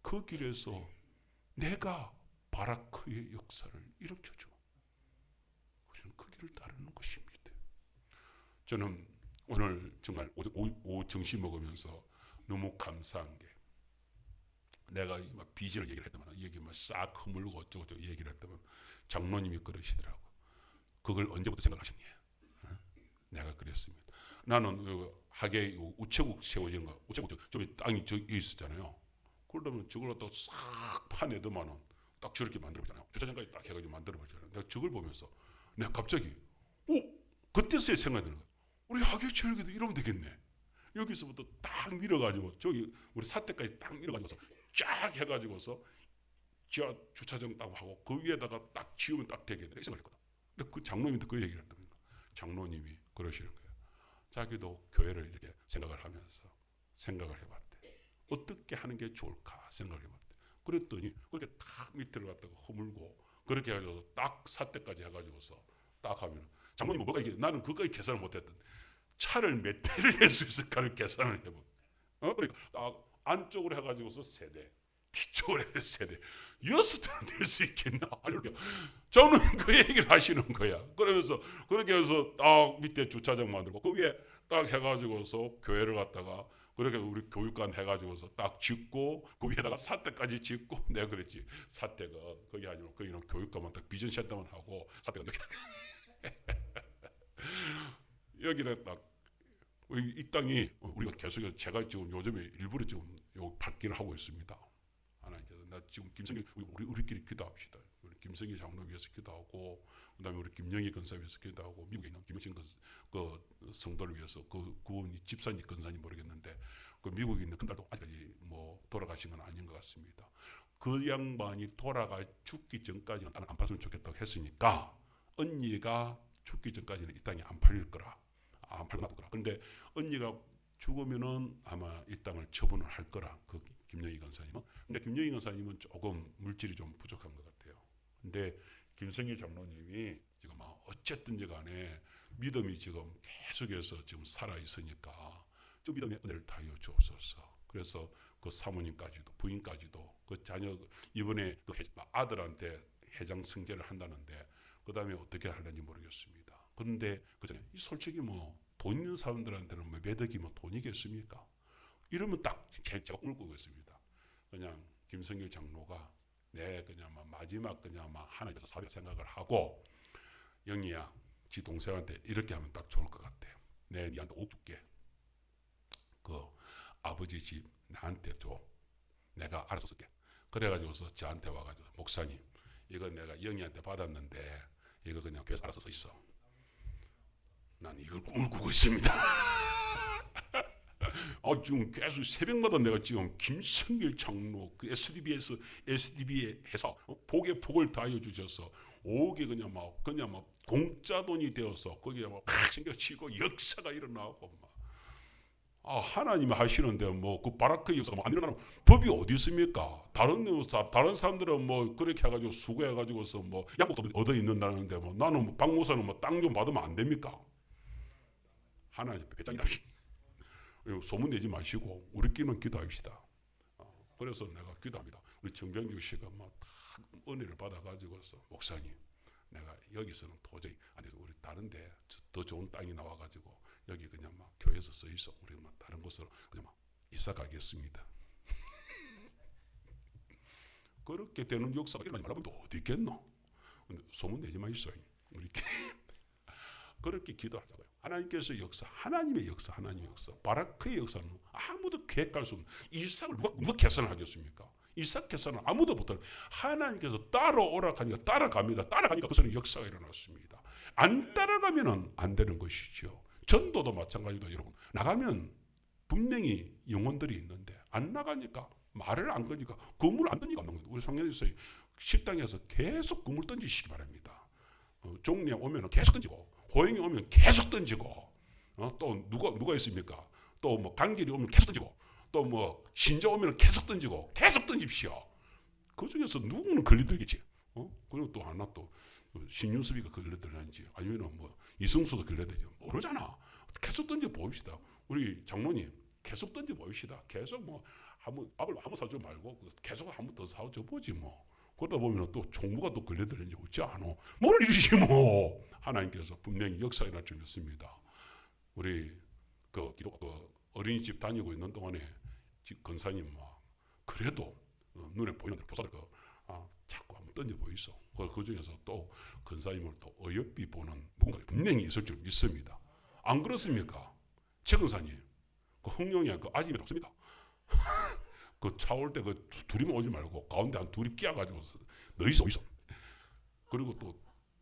Speaker 1: 그 길에서 내가 바라크의 역사를 일으켜줘. 우리는 그 길을 따르는 것입니다. 저는 오늘 정말 오후 점심 먹으면서 너무 감사한 게, 내가 막 비전을 얘기를 했더만, 여기 막 싹 허물고 어쩌고저쩌고 얘기를 했더만 장로님이 그러시더라고. 그걸 언제부터 생각하셨냐? 내가 그랬습니다. 나는 하계 우체국 세워지는 거, 우체국 저기 땅이 저기 있었잖아요. 그러면 저걸 또 싹 파내더만은 딱 저렇게 만들어보잖아요. 주차장까지 딱 해가지고 만들어보잖아요. 내가 저걸 보면서 내가 갑자기 그때서야 생각이 드는 거야. 우리 하계체육에도 이러면 되겠네. 여기서부터 딱 밀어가지고 저기 우리 사태까지 딱 밀어가지고서 쫙 해가지고서 지하 주차장 딱 하고 그 위에다가 딱 지으면 딱 되겠네. 이 생각을 했거든. 근데 그 장로님도 그 얘기를 했던 거야. 장로님이 그러시는 거예요. 자기도 교회를 이렇게 생각을 하면서 생각을 해봤대. 어떻게 하는 게 좋을까 생각을 해봤대. 그랬더니 그렇게 딱 밑을 갖다가 허물고 그렇게 해가지고 딱 사태까지 해가지고서 딱 하면, 장모님은 뭐가 이게, 나는 그거까지 계산을 못했던, 차를 몇 대를 낼 수 있을까를 계산을 해보. 그러니까 딱 안쪽으로 해가지고서 세대, 뒤쪽으로 해서 세대, 6대는 낼 수 있겠나? 할렐루야. 저는 그 얘기를 하시는 거야. 그러면서 그렇게 해서 딱 밑에 주차장 만들고 그 위에 딱 해가지고서 교회를 갖다가 그렇게 우리 교육관 해가지고서 딱 짓고 그 위에다가 사태까지 짓고, 내가 그랬지. 사태가 거기 아니라 거기는 교육관만 딱 비전 센터만 하고 사태가 여기다 딱 이 땅이 우리가 계속, 제가 지금 요즘에 일부러 지금 받기를 하고 있습니다. 하나님께서 나 지금 김성길 우리끼리 기도합시다. 우리 김성길 장로 위해서 기도하고, 그다음에 우리 김영희 권사 위해서 기도하고, 미국에 있는 김영신 그 성도를 위해서 그분이 집사님 권사님 모르겠는데 그 미국에 있는 큰딸도 아직까지 뭐 돌아가신 건 아닌 것 같습니다. 그 양반이 돌아가 죽기 전까지는 땅을 안 팔았으면 좋겠다고 했으니까 언니가 죽기 전까지는 이 땅이 안 팔릴 거라, 안 팔고 놔둘 거라. 근데 언니가 죽으면은 아마 이 땅을 처분을 할 거라, 그 김영희 권사님은. 근데 김영희 권사님은 조금 물질이 좀 부족한 것 같아요. 근데 김성희 장로님이 지금 어쨌든지 간에 믿음이 지금 계속해서 지금 살아 있으니까 저 믿음의 은혜를 다하여 주옵소서. 그래서 그 사모님까지도 부인까지도 그 자녀 이번에 그 아들한테 해장 승계를 한다는데 그 다음에 어떻게 하려는지 모르겠습니다. 그런데 그 전에 솔직히 뭐 돈 있는 사람들한테는 뭐 매덕이 뭐 돈이겠습니까? 이러면 딱 제가 울고 있습니다. 그냥 김성길 장로가 그냥 마지막 그냥 하나님께서 사회 생각을 하고, 영희야, 지 동생한테 이렇게 하면 딱 좋을 것 같아. 니한테 5억 줄게. 그 아버지 집 나한테 줘. 내가 알아서 쓸게. 그래가지고서 저한테 와가지고, 목사님, 이거 내가 영희한테 받았는데 이거 그냥 교회에서 알아서 써 있어. 난 이걸 꿈을 꾸고 있습니다. 지금 계속 새벽마다 내가 지금 김성길 장로 그 SDB에 해서 복에 복을 다하여 주셔서 5억이 그냥 막 공짜 돈이 되어서 거기에 막 챙겨치고 역사가 일어나고 하나님이 하시는데 그 바라크 역사가 안 일어나는 법이 어디 있습니까? 다른 사람들은 그렇게 해가지고 수고해가지고서 양복도 얻어 있는다는데 나는 박목사는 땅 좀 받으면 안 됩니까? 하나님 배짱이다. 소문 내지 마시고 우리끼리는 기도합시다. 그래서 내가 기도합니다. 우리 정병규 씨가 다 은혜를 받아가지고서, 목사님, 내가 여기서는 도저히 안 돼서 우리 다른데 더 좋은 땅이 나와가지고 여기 그냥 교회에서 써 있어. 우리 다른 곳으로 그냥 이사 가겠습니다. 그렇게 되는 역사가 일어나지 말라고 어디 있겠노? 근데 소문 내지 마시오. 우리 그렇게 기도하자고요. 하나님께서 역사, 하나님의 역사, 바라크의 역사는 아무도 계획할 수 없는, 이삭을 누가 계산을 하겠습니까? 이삭 계산은 아무도 못하는, 하나님께서 따라오라 하니까 따라가니까 그것은 역사가 일어났습니다. 안 따라가면 안 되는 것이죠. 전도도 마찬가지로 여러분, 나가면 분명히 영혼들이 있는데 안 나가니까, 말을 안 거니까, 그물 안 던지고 안 나가는 거예요. 우리 성경에서 식당에서 계속 그물 던지시기 바랍니다. 종례 오면 계속 던지고, 호영이 오면 계속 던지고, 또 누가 있습니까? 또 강길이 오면 계속 던지고, 또 신자 오면 계속 던집시오. 그 중에서 누구는 걸리들겠지. 그리고 또 하나 또 신윤수비가 걸려들는지 아니면 이승수가 걸려들지 모르잖아. 계속 던져 보입시다. 우리 장로님 계속 던져 보입시다. 계속 뭐 밥을 한번 사줘 말고 계속 한 번 더 사줘 보지 뭐. 그러다 보면 또 총무가 또 걸려들는지 어찌 않어. 뭘 이러시 뭐. 하나님께서 분명히 역사 일어날 줄 믿습니다. 우리 그 어린이집 다니고 있는 동안에 권사님 막 그래도 눈에 보이는 교사들 자꾸 한번 던져 보이소. 그 중에서 또 권사님을 또 어여삐 보는 누군가 분명히 있을 줄 믿습니다. 안 그렇습니까? 최 권사님 그 흥룡이야 그 아침에 없습니다. 그 차 올 때 그 둘이만 오지 말고 가운데 한 둘이 끼어가지고 너 있어. 그리고 또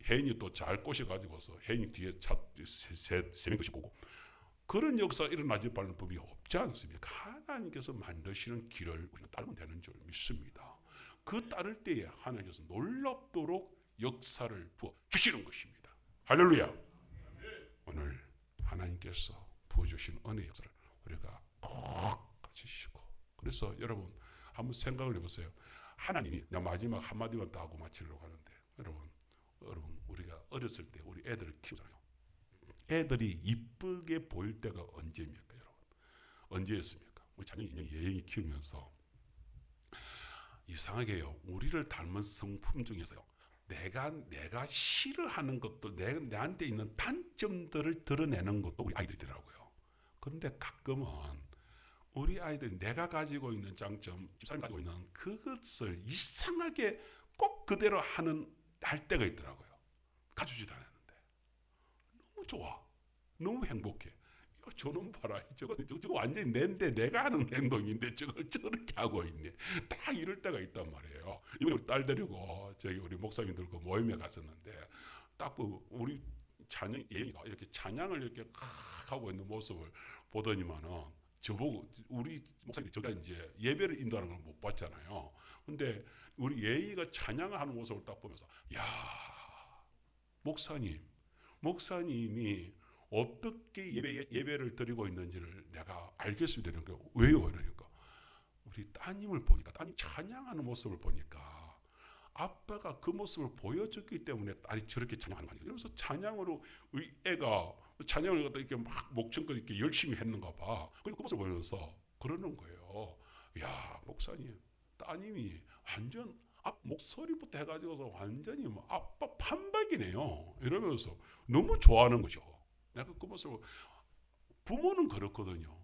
Speaker 1: 혜인이 또 잘 꼬셔가지고서 혜인이 뒤에 차 세 명 싣고 그런 역사 일어나지 않는 법이 없지 않습니까? 하나님께서 만드시는 길을 우리는 따르면 되는 줄 믿습니다. 그 따를 때에 하나님께서 놀랍도록 역사를 부어 주시는 것입니다. 할렐루야. 오늘 하나님께서 부어주신 은혜의 역사를 우리가 꼭 가지시고 그래서 여러분 한번 생각을 해보세요. 하나님이 나 마지막 한마디만 더 하고 마치려고 하는데 여러분 우리가 어렸을 때 우리 애들을 키우잖아요. 애들이 이쁘게 보일 때가 언제입니까 여러분? 언제였습니까? 우리 자녀 인형 예영이 키우면서 이상하게요. 우리를 닮은 성품 중에서요. 내가 싫어하는 것도 내한테 있는 단점들을 드러내는 것도 우리 아이들이더라고요. 그런데 가끔은 우리 아이들이 내가 가지고 있는 장점, 집사람이 가지고 있는 그것을 이상하게 꼭 그대로 할 때가 있더라고요. 가주지도 않았는데 너무 좋아. 너무 행복해. 저놈 봐라. 저거 완전히 내인데 내가 하는 행동인데 저걸 저렇게 하고 있네. 딱 이럴 때가 있단 말이에요. 이번에 우리 딸 데리고 저기 우리 목사님 들고 모임에 갔었는데 딱 우리 자녀 예인이가 이렇게 찬양을 이렇게 하고 있는 모습을 보더니만은 저보고 우리 목사님 제가 이제 예배를 인도하는 걸 못 봤잖아요. 근데 우리 예의가 찬양을 하는 모습을 딱 보면서 야 목사님이 어떻게 예배를 드리고 있는지를 내가 알겠습니다. 그러니까 왜요? 이러니까 우리 따님을 보니까 따님 찬양하는 모습을 보니까 아빠가 그 모습을 보여줬기 때문에 딸이 저렇게 찬양하는 거 아니에요. 그래서 찬양으로 우리 애가 찬양을 갖다 이렇게 막 목청껏 이렇게 열심히 했는가 봐. 그리고 그 모습을 보면서 그러는 거예요. 야 목사님 따님이 완전 목소리부터 해가지고서 완전히 뭐 아빠 판박이네요. 이러면서 너무 좋아하는 거죠. 내가 그 모습을 부모는 그렇거든요.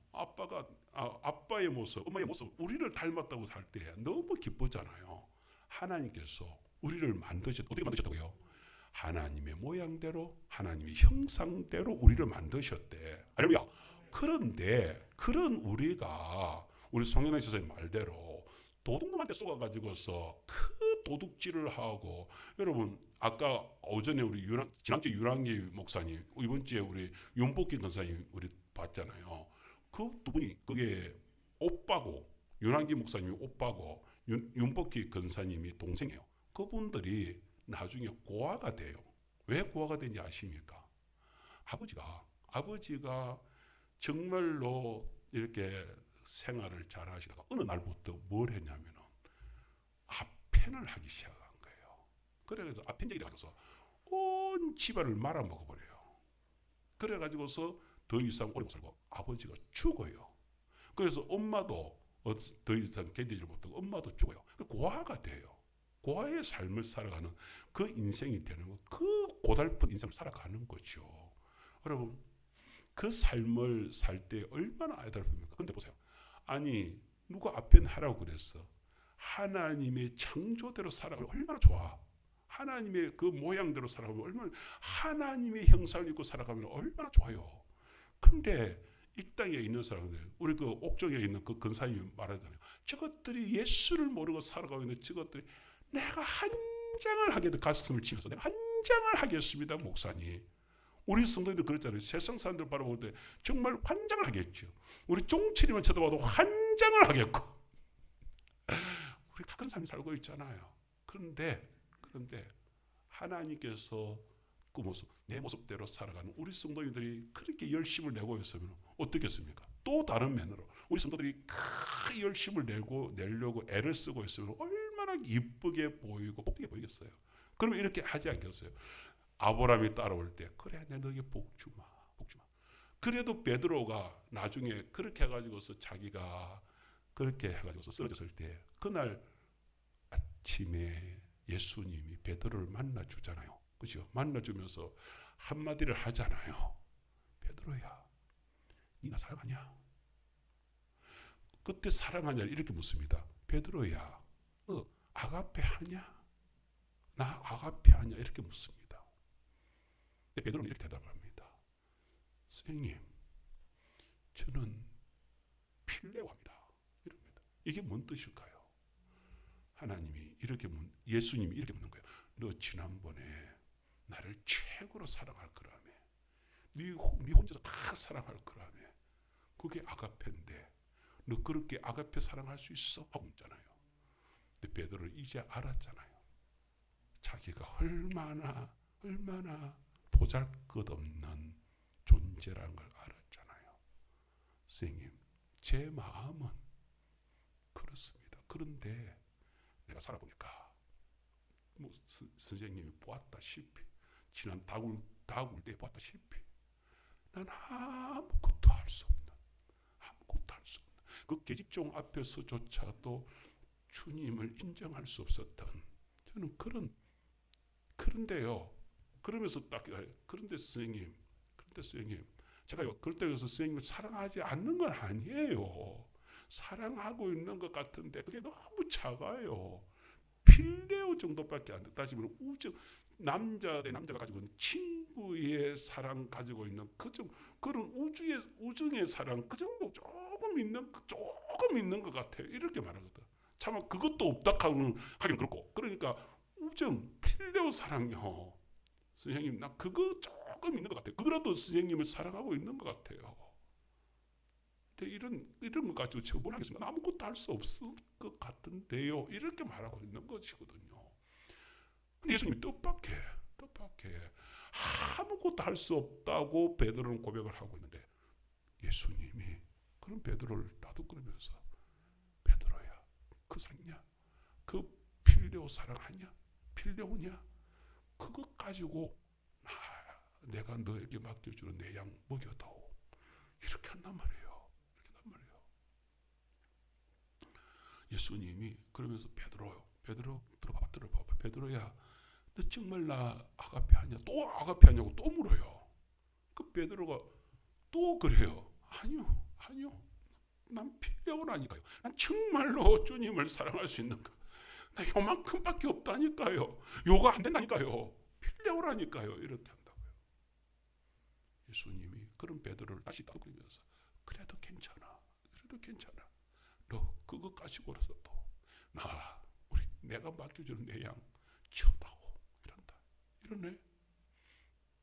Speaker 1: 아빠의 모습, 엄마의 모습, 우리를 닮았다고 할 때 너무 기쁘잖아요. 하나님께서 우리를 어떻게 만드셨다고요? 하나님의 모양대로, 하나님의 형상대로 우리를 만드셨대. 할렐루야. 그런데 그런 우리 송현아 선생님 말대로 도둑놈한테 쏘아가지고서 그 도둑질을 하고 여러분 아까 오전에 우리 지난주에 유랑기 목사님 이번주에 우리 윤복기 권사님 우리 봤잖아요. 그 두 분이 그게 오빠고 유랑기 목사님이 오빠고 윤복기 권사님이 동생이에요. 그분들이 나중에 고아가 돼요. 왜 고아가 되는지 아십니까? 아버지가 정말로 이렇게 생활을 잘 하시다가 어느 날부터 뭘 했냐면은 아펜을 하기 시작한 거예요. 그래서 아펜적이 돼서 온 집안을 말아먹어버려요. 그래가지고서 더 이상 오래 못 살고 아버지가 죽어요. 그래서 엄마도 더 이상 견디지 못하고 엄마도 죽어요. 고아가 돼요. 고아의 삶을 살아가는 그 인생이 되는 거, 그 고달픈 인생을 살아가는 거죠. 여러분 그 삶을 살 때 얼마나 애달픕니까? 근데 보세요. 아니 누가 앞에 하라고 그랬어. 하나님의 창조대로 살아가면 얼마나 좋아. 하나님의 그 모양대로 살아가면 얼마나 하나님의 형상을 입고 살아가면 얼마나 좋아요. 근데 이 땅에 있는 사람들 우리 그 옥정에 있는 그 근사님이 말하잖아요. 저것들이 예수를 모르고 살아가고 있는 저것들이 내가 한장을 하겠다 가슴을 치면서 내가 한장을 하겠습니다 목사님. 우리 성도님들 그랬잖아요. 세상 사람들 바라볼 때 정말 환장을 하겠죠. 우리 종철이만 쳐다봐도 환장을 하겠고 우리 다 그런 삶이 살고 있잖아요. 그런데 하나님께서 그 모습 내 모습대로 살아가는 우리 성도님들이 그렇게 열심을 내고 있으면 어떻겠습니까? 또 다른 면으로 우리 성도들이 큰 열심을 내려고 애를 쓰고 있으면 얼마나 이쁘게 보이고 복되게 보이겠어요. 그러면 이렇게 하지 않겠어요? 아브라함이 따라올 때 그래 내 너에게 복 주마. 그래도 베드로가 나중에 그렇게 해가지고서 자기가 그렇게 해가지고서 쓰러졌을 때 그날 아침에 예수님이 베드로를 만나주잖아요. 그죠? 만나주면서 한마디를 하잖아요. 베드로야, 니 나 사랑하냐? 그때 사랑하냐 이렇게 묻습니다. 베드로야, 너 아가페 하냐? 나 아가페 하냐? 이렇게 묻습니다. 베드로는 이렇게 대답합니다. 선생님, 저는 필레오합니다. 이럽니다. 이게 뭔 뜻일까요? 하나님이 이렇게 예수님이 이렇게 묻는 거예요. 너 지난번에 나를 최고로 사랑할 거라며. 네 혼자서 다 사랑할 거라며. 그게 아가페인데 너 그렇게 아가페 사랑할 수 있어? 하고 묻잖아요. 근데 베드로는 이제 알았잖아요. 자기가 얼마나 보잘것없는 존재라는 걸 알았잖아요. 선생님, 제 마음은 그렇습니다. 그런데 내가 살아보니까 뭐 선생님이 보았다시피 지난 다굴 때 보았다시피 난 아무것도 할 수 없는 그 계집종 앞에서조차도 주님을 인정할 수 없었던 저는 그런데요. 그러면서 딱 그런데 선생님 제가 그럴 때 그래서 선생님을 사랑하지 않는 건 아니에요. 사랑하고 있는 것 같은데 그게 너무 작아요. 필레오 정도밖에 안 돼. 따지면 우정, 남자 대 남자가 가지고 있는 친구의 사랑 가지고 있는 그런 우정의 사랑 그 정도 조금 있는 것 같아요. 이렇게 말하거든. 차마 그것도 없다 하긴 그렇고. 그러니까 우정, 필레오 사랑요. 선생님, 나 그거 조금 있는 것 같아요. 그거라도 선생님을 사랑하고 있는 것 같아요. 근데 이런 것 가지고 제가 뭘 하겠습니까? 아무것도 할 수 없을 것 같은데요. 이렇게 말하고 있는 것이거든요. 근데 예수님이 뜻밖에 아무것도 할 수 없다고 베드로는 고백을 하고 있는데 예수님이 그런 베드로를 다독거리면서 베드로야, 그 사랑이냐? 그 필레오 사랑하냐? 필레오냐? 그것 가지고 내가 너에게 맡겨주는 내 양 먹여다오. 이렇게 한단 말이에요. 예수님이 그러면서 베드로 들어봐봐. 베드로야, 너 정말 나 아가페 하냐? 또 아가페 하냐고 또 물어요. 그 베드로가 또 그래요. 아니요. 난 필레오라니까요. 난 정말로 주님을 사랑할 수 있는 거. 나 요만큼밖에 없다니까요. 요가 안 된다니까요. 필레오라니까요. 이렇게 한다고요. 예수님이 그런 베드로를 다시 다독이면서 그래도 괜찮아. 너 그것 가지고라서도 내가 맡겨주는 내 양 치우다오. 이러네.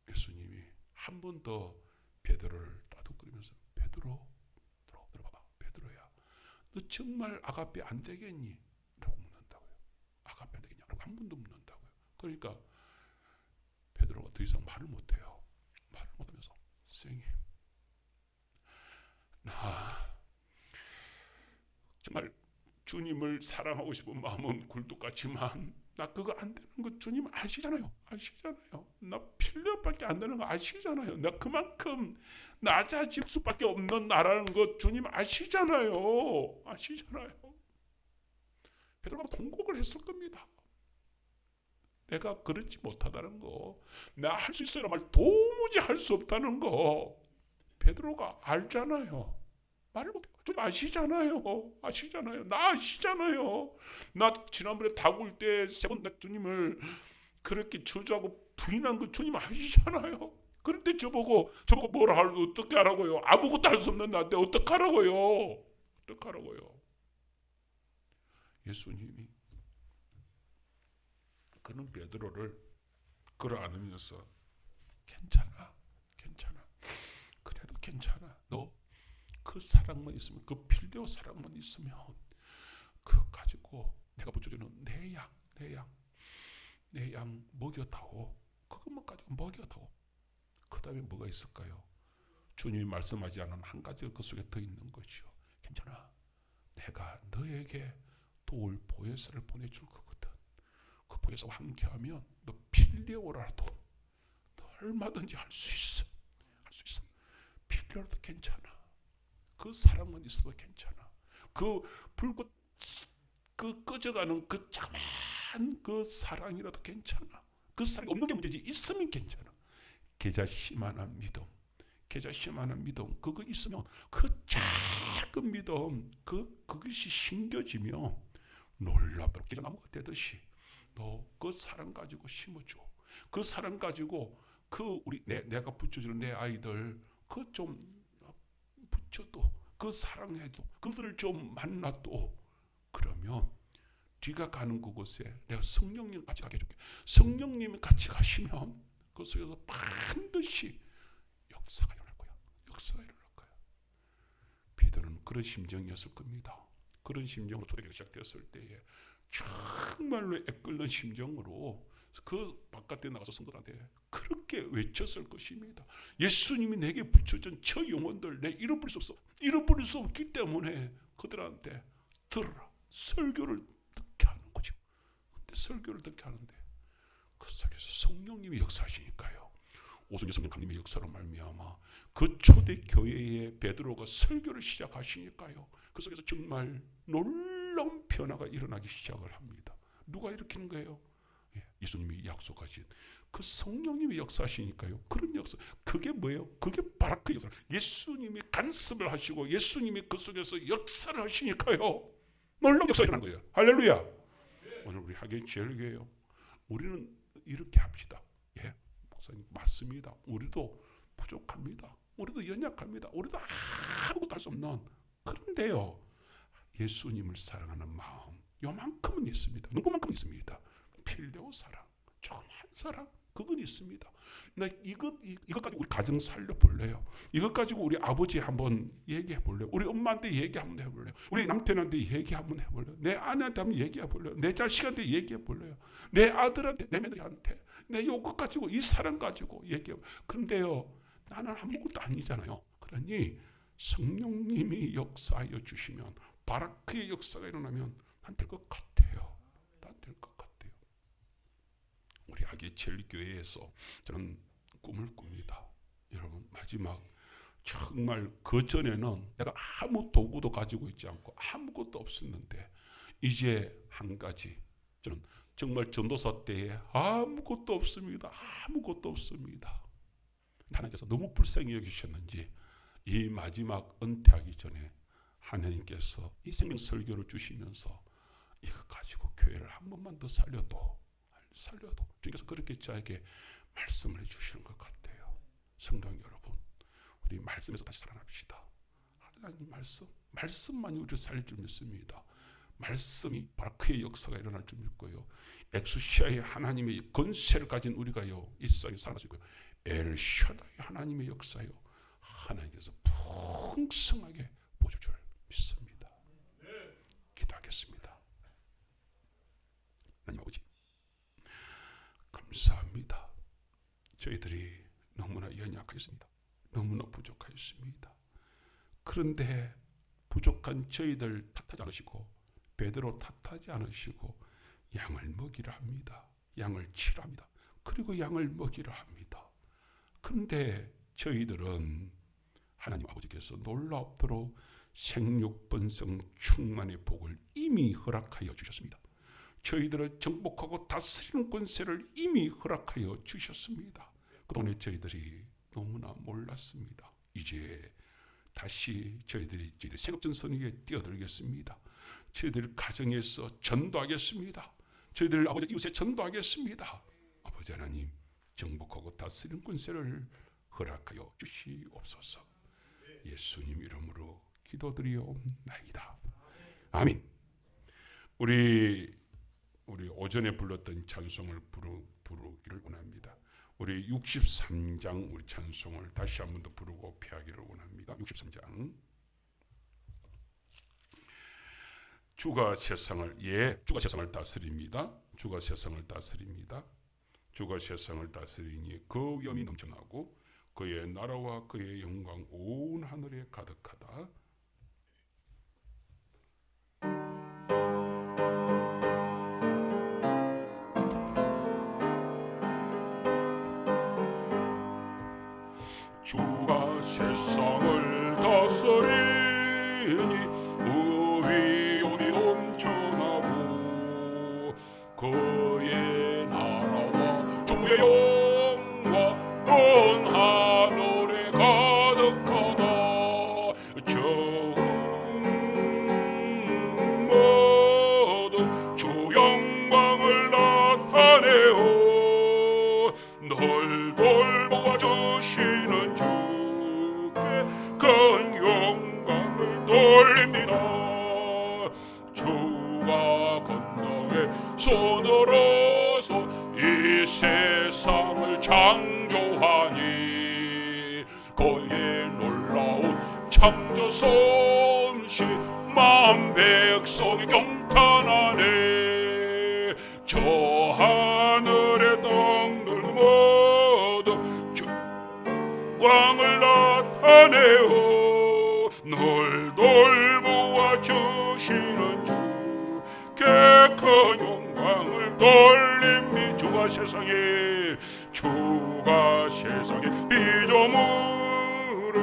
Speaker 1: 예수님이 한 번 더 베드로를 다독거리면서 베드로 들어봐봐. 베드로야, 너 정말 아가페 안 되겠니? 라고 묻는다고요. 아가페 안 되겠냐? 라고 한 번 더 묻는다고요. 그러니까 베드로가 더 이상 말을 못해요. 말을 못하면서 선생님, 나 정말 주님을 사랑하고 싶은 마음은 굴뚝 같지만 나 그거 안 되는 거 주님 아시잖아요. 나 필레오밖에 안 되는 거 아시잖아요. 나 그만큼 낮아질 수밖에 없는 나라는 거 주님 아시잖아요. 베드로가 통곡을 했을 겁니다. 내가 그렇지 못하다는 거, 나 할 수 있어요 말 도무지 할 수 없다는 거 베드로가 알잖아요. 말을 못해. 좀 아시잖아요. 나 아시잖아요. 나 지난번에 다굴 때 세 번 주님을 그렇게 저주하고 부인한 거 주님 아시잖아요. 그런데 저보고 뭐라 어떻게 하라고요? 아무것도 할 수 없는 나한테 어떡하라고요? 예수님이 그는 베드로를 끌어안으면서 괜찮아. 그래도 괜찮아. 너 그 사랑만 있으면, 그 필레오 사랑만 있으면 그거 가지고 내가 붙여주는 내 양 먹여다오. 그것만 가지고 먹여다오. 그 다음에 뭐가 있을까요? 주님이 말씀하지 않은 한 가지가 그 속에 더 있는 것이요. 괜찮아. 내가 너에게 도울 보혜사를 보내줄 거거든. 그 보혜사와 함께하면 너 필레오라도 너 얼마든지 할 수 있어. 이래도 괜찮아. 그 사랑만 있어도 괜찮아. 그 불꽃 꺼져가는 그 자만 그 사랑이라도 괜찮아. 그 사랑이 없는 게 문제지. 있으면 괜찮아. 계자시만한 믿음, 계자시만한 믿음, 그거 있으면 그 작은 믿음, 그것이 심겨지며 놀랍도록 계자나무가 되듯이 너 그 사랑 가지고 심어줘. 그 사랑 가지고 내가 붙여주는 내 아이들 그 좀 붙여도, 그 사랑해도, 그들을 좀 만나도, 그러면 네가 가는 그곳에 내가 성령님 같이 가게 해줄게. 성령님이 같이 가시면 그 속에서 반드시 역사가 일어날 거야. 역사가 일어날 거야. 베드로는 그런 심정이었을 겁니다. 그런 심정으로 초대교회가 시작되었을 때에 정말로 애끓는 심정으로 그 바깥에 나가서 성도들한테 그렇게 외쳤을 것입니다. 예수님이 내게 붙여준 저 영혼들 내 잃어버릴 수 없어. 잃어버릴 수 없기 때문에 그들한테 들어라. 설교를 듣게 하는 거죠. 근데 설교를 듣게 하는데 그 속에서 성령님이 역사하시니까요. 오순절 성령 강림의 역사로 말미암아 그 초대 교회에 베드로가 설교를 시작하시니까요. 그 속에서 정말 놀라운 변화가 일어나기 시작을 합니다. 누가 일으키는 거예요? 예수님이 약속하신 그 성령님이 역사하시니까요. 그런 역사, 그게 뭐예요? 그게 바로 그 역사. 예수님이 간섭을 하시고 예수님이 그 속에서 역사를 하시니까요. 놀라운 역사가 일어난 거예요. 할렐루야. 오늘 우리 하계인 제일교회요. 우리는 이렇게 합시다. 예, 목사님 맞습니다. 우리도 부족합니다. 우리도 연약합니다. 우리도 아무것도 할 수 없는, 그런데요, 예수님을 사랑하는 마음 요만큼은 있습니다. 누구만큼 있습니다. 필요 사랑, 정한 사랑, 그건 있습니다. 나 이것 가지고 우리 가정 살려볼래요. 이것 가지고 우리 아버지 한번 얘기해 볼래요. 우리 엄마한테 얘기 한번 해볼래요. 우리 남편한테 얘기 한번 해볼래요. 내 아내한테 한번 얘기해 볼래요. 내 자식한테 얘기해 볼래요. 내 아들한테, 내 며느리한테 내 이것 가지고, 이 사랑 가지고 얘기해. 그런데요, 나는 아무것도 아니잖아요. 그러니 성령님이 역사하여 주시면, 바라크의 역사가 일어나면 난 될 것 같아요. 난 될 것 같아요. 우리 하계 제일교회에서 저는 꿈을 꿉니다. 여러분, 마지막 정말 그 전에는 내가 아무 도구도 가지고 있지 않고 아무것도 없었는데 이제 한 가지, 저는 정말 전도사 때에 아무것도 없습니다. 아무것도 없습니다. 하나님께서 너무 불쌍히 여기셨는지 이 마지막 은퇴하기 전에 하나님께서 이 생명 설교를 주시면서 이거 가지고 교회를 한 번만 더 살려도 주님께서 그렇게 저에게 말씀을 해주시는 것 같아요. 성도 여러분, 우리 말씀에서 다시 살아납시다. 하나님 말씀만이 우리를 살릴 줄 믿습니다. 말씀이 바라크의 역사가 일어날 줄 믿고요. 엑수시아의 하나님의 권세를 가진 우리가요, 이 세상에 살아날 수 있고요. 엘샤다의 하나님의 역사요, 하나님께서 풍성하게 보여줄 줄 믿습니다. 기도하겠습니다. 하나님 아버지, 감사합니다. 저희들이 너무나 연약했습니다. 너무나 부족하였습니다. 그런데 부족한 저희들 탓하지 않으시고 베드로 탓하지 않으시고 양을 먹이라 합니다. 양을 치라 합니다. 그리고 양을 먹이라 합니다. 그런데 저희들은 하나님 아버지께서 놀랍도록 생육번성 충만의 복을 이미 허락하여 주셨습니다. 저희들을 정복하고 다스리는 권세를 이미 허락하여 주셨습니다. 그동안에 저희들이 너무나 몰랐습니다. 이제 다시 저희들이 생업전선 위에 뛰어들겠습니다. 저희들 가정에서 전도하겠습니다. 저희들 아버지 이웃에 전도하겠습니다. 아버지 하나님, 정복하고 다스리는 권세를 허락하여 주시옵소서. 예수님 이름으로 기도드리옵나이다. 아멘. 우리 오전에 불렀던 찬송을 부르기를 원합니다. 우리 63장 우리 찬송을 다시 한 번 더 부르고 피하기를 원합니다. 63장. 주가 세상을 다스립니다. 주가 세상을 다스립니다. 주가 세상을 다스리니 그 위엄이 넘쳐나고 그의 나라와 그의 영광 온 하늘에 가득하다. 주가 세상을 다스리니 의원이 넘쳐나고 그의 나라와 주의 영광 온 하늘에 가득하다. 모두 주 영광을 나타내어 널 돌보아 주시는 주께 큰 영광을 돌립니다. 주가 건너에 손으로서 이 세상을 창조하니 그의 놀라운 창조 솜씨 만 백성이 경탄하네. 저 하늘의 땅들 모두 주광을 나타내어 널 돌보아 주시는 주께 큰 영광을 돌림이. 주가 세상에 피조물을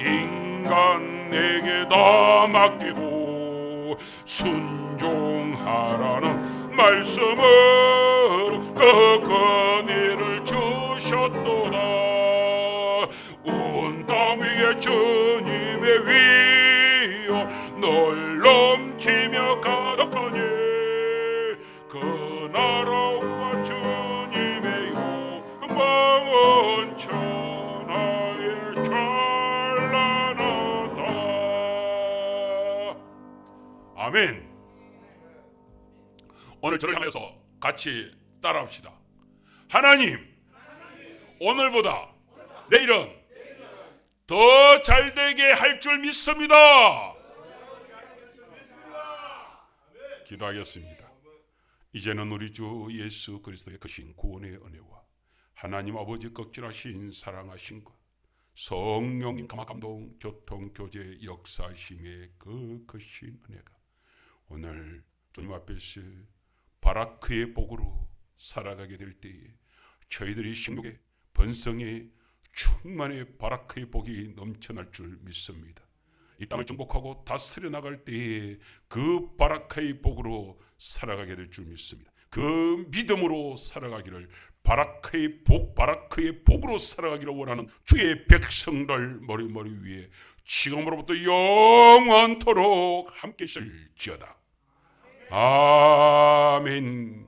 Speaker 1: 인간에게 다 맡기고 순종하라는 말씀으로 그 일을 주셨도다. 온 땅 위에 주님의 위여 널 넘치며 가득하니 그 나라와 주님의 영광은 천하에 찬란하다. 아멘. 오늘 저를 향해서 같이 따라합시다. 하나님, 오늘보다 내일은 더 잘되게 할 줄 믿습니다. 기도하겠습니다. 이제는 우리 주 예수 그리스도의 크신 구원의 은혜와 하나님 아버지 극진하신 사랑하신 것, 성령님 감화감동 교통교제 역사심의 그 크신 은혜가 오늘 주님 앞에서 바라크의 복으로 살아가게 될 때에 저희들이 식욕의 번성의 충만의 바라크의 복이 넘쳐날 줄 믿습니다. 이 땅을 정복하고 다스려 나갈 때에 그 바라크의 복으로 살아가게 될 줄 믿습니다. 그 믿음으로 살아가기를, 바라크의 복으로 살아가기를 원하는 주의 백성들 머리 위에 지금으로부터 영원토록 함께 있을지어다. 아멘.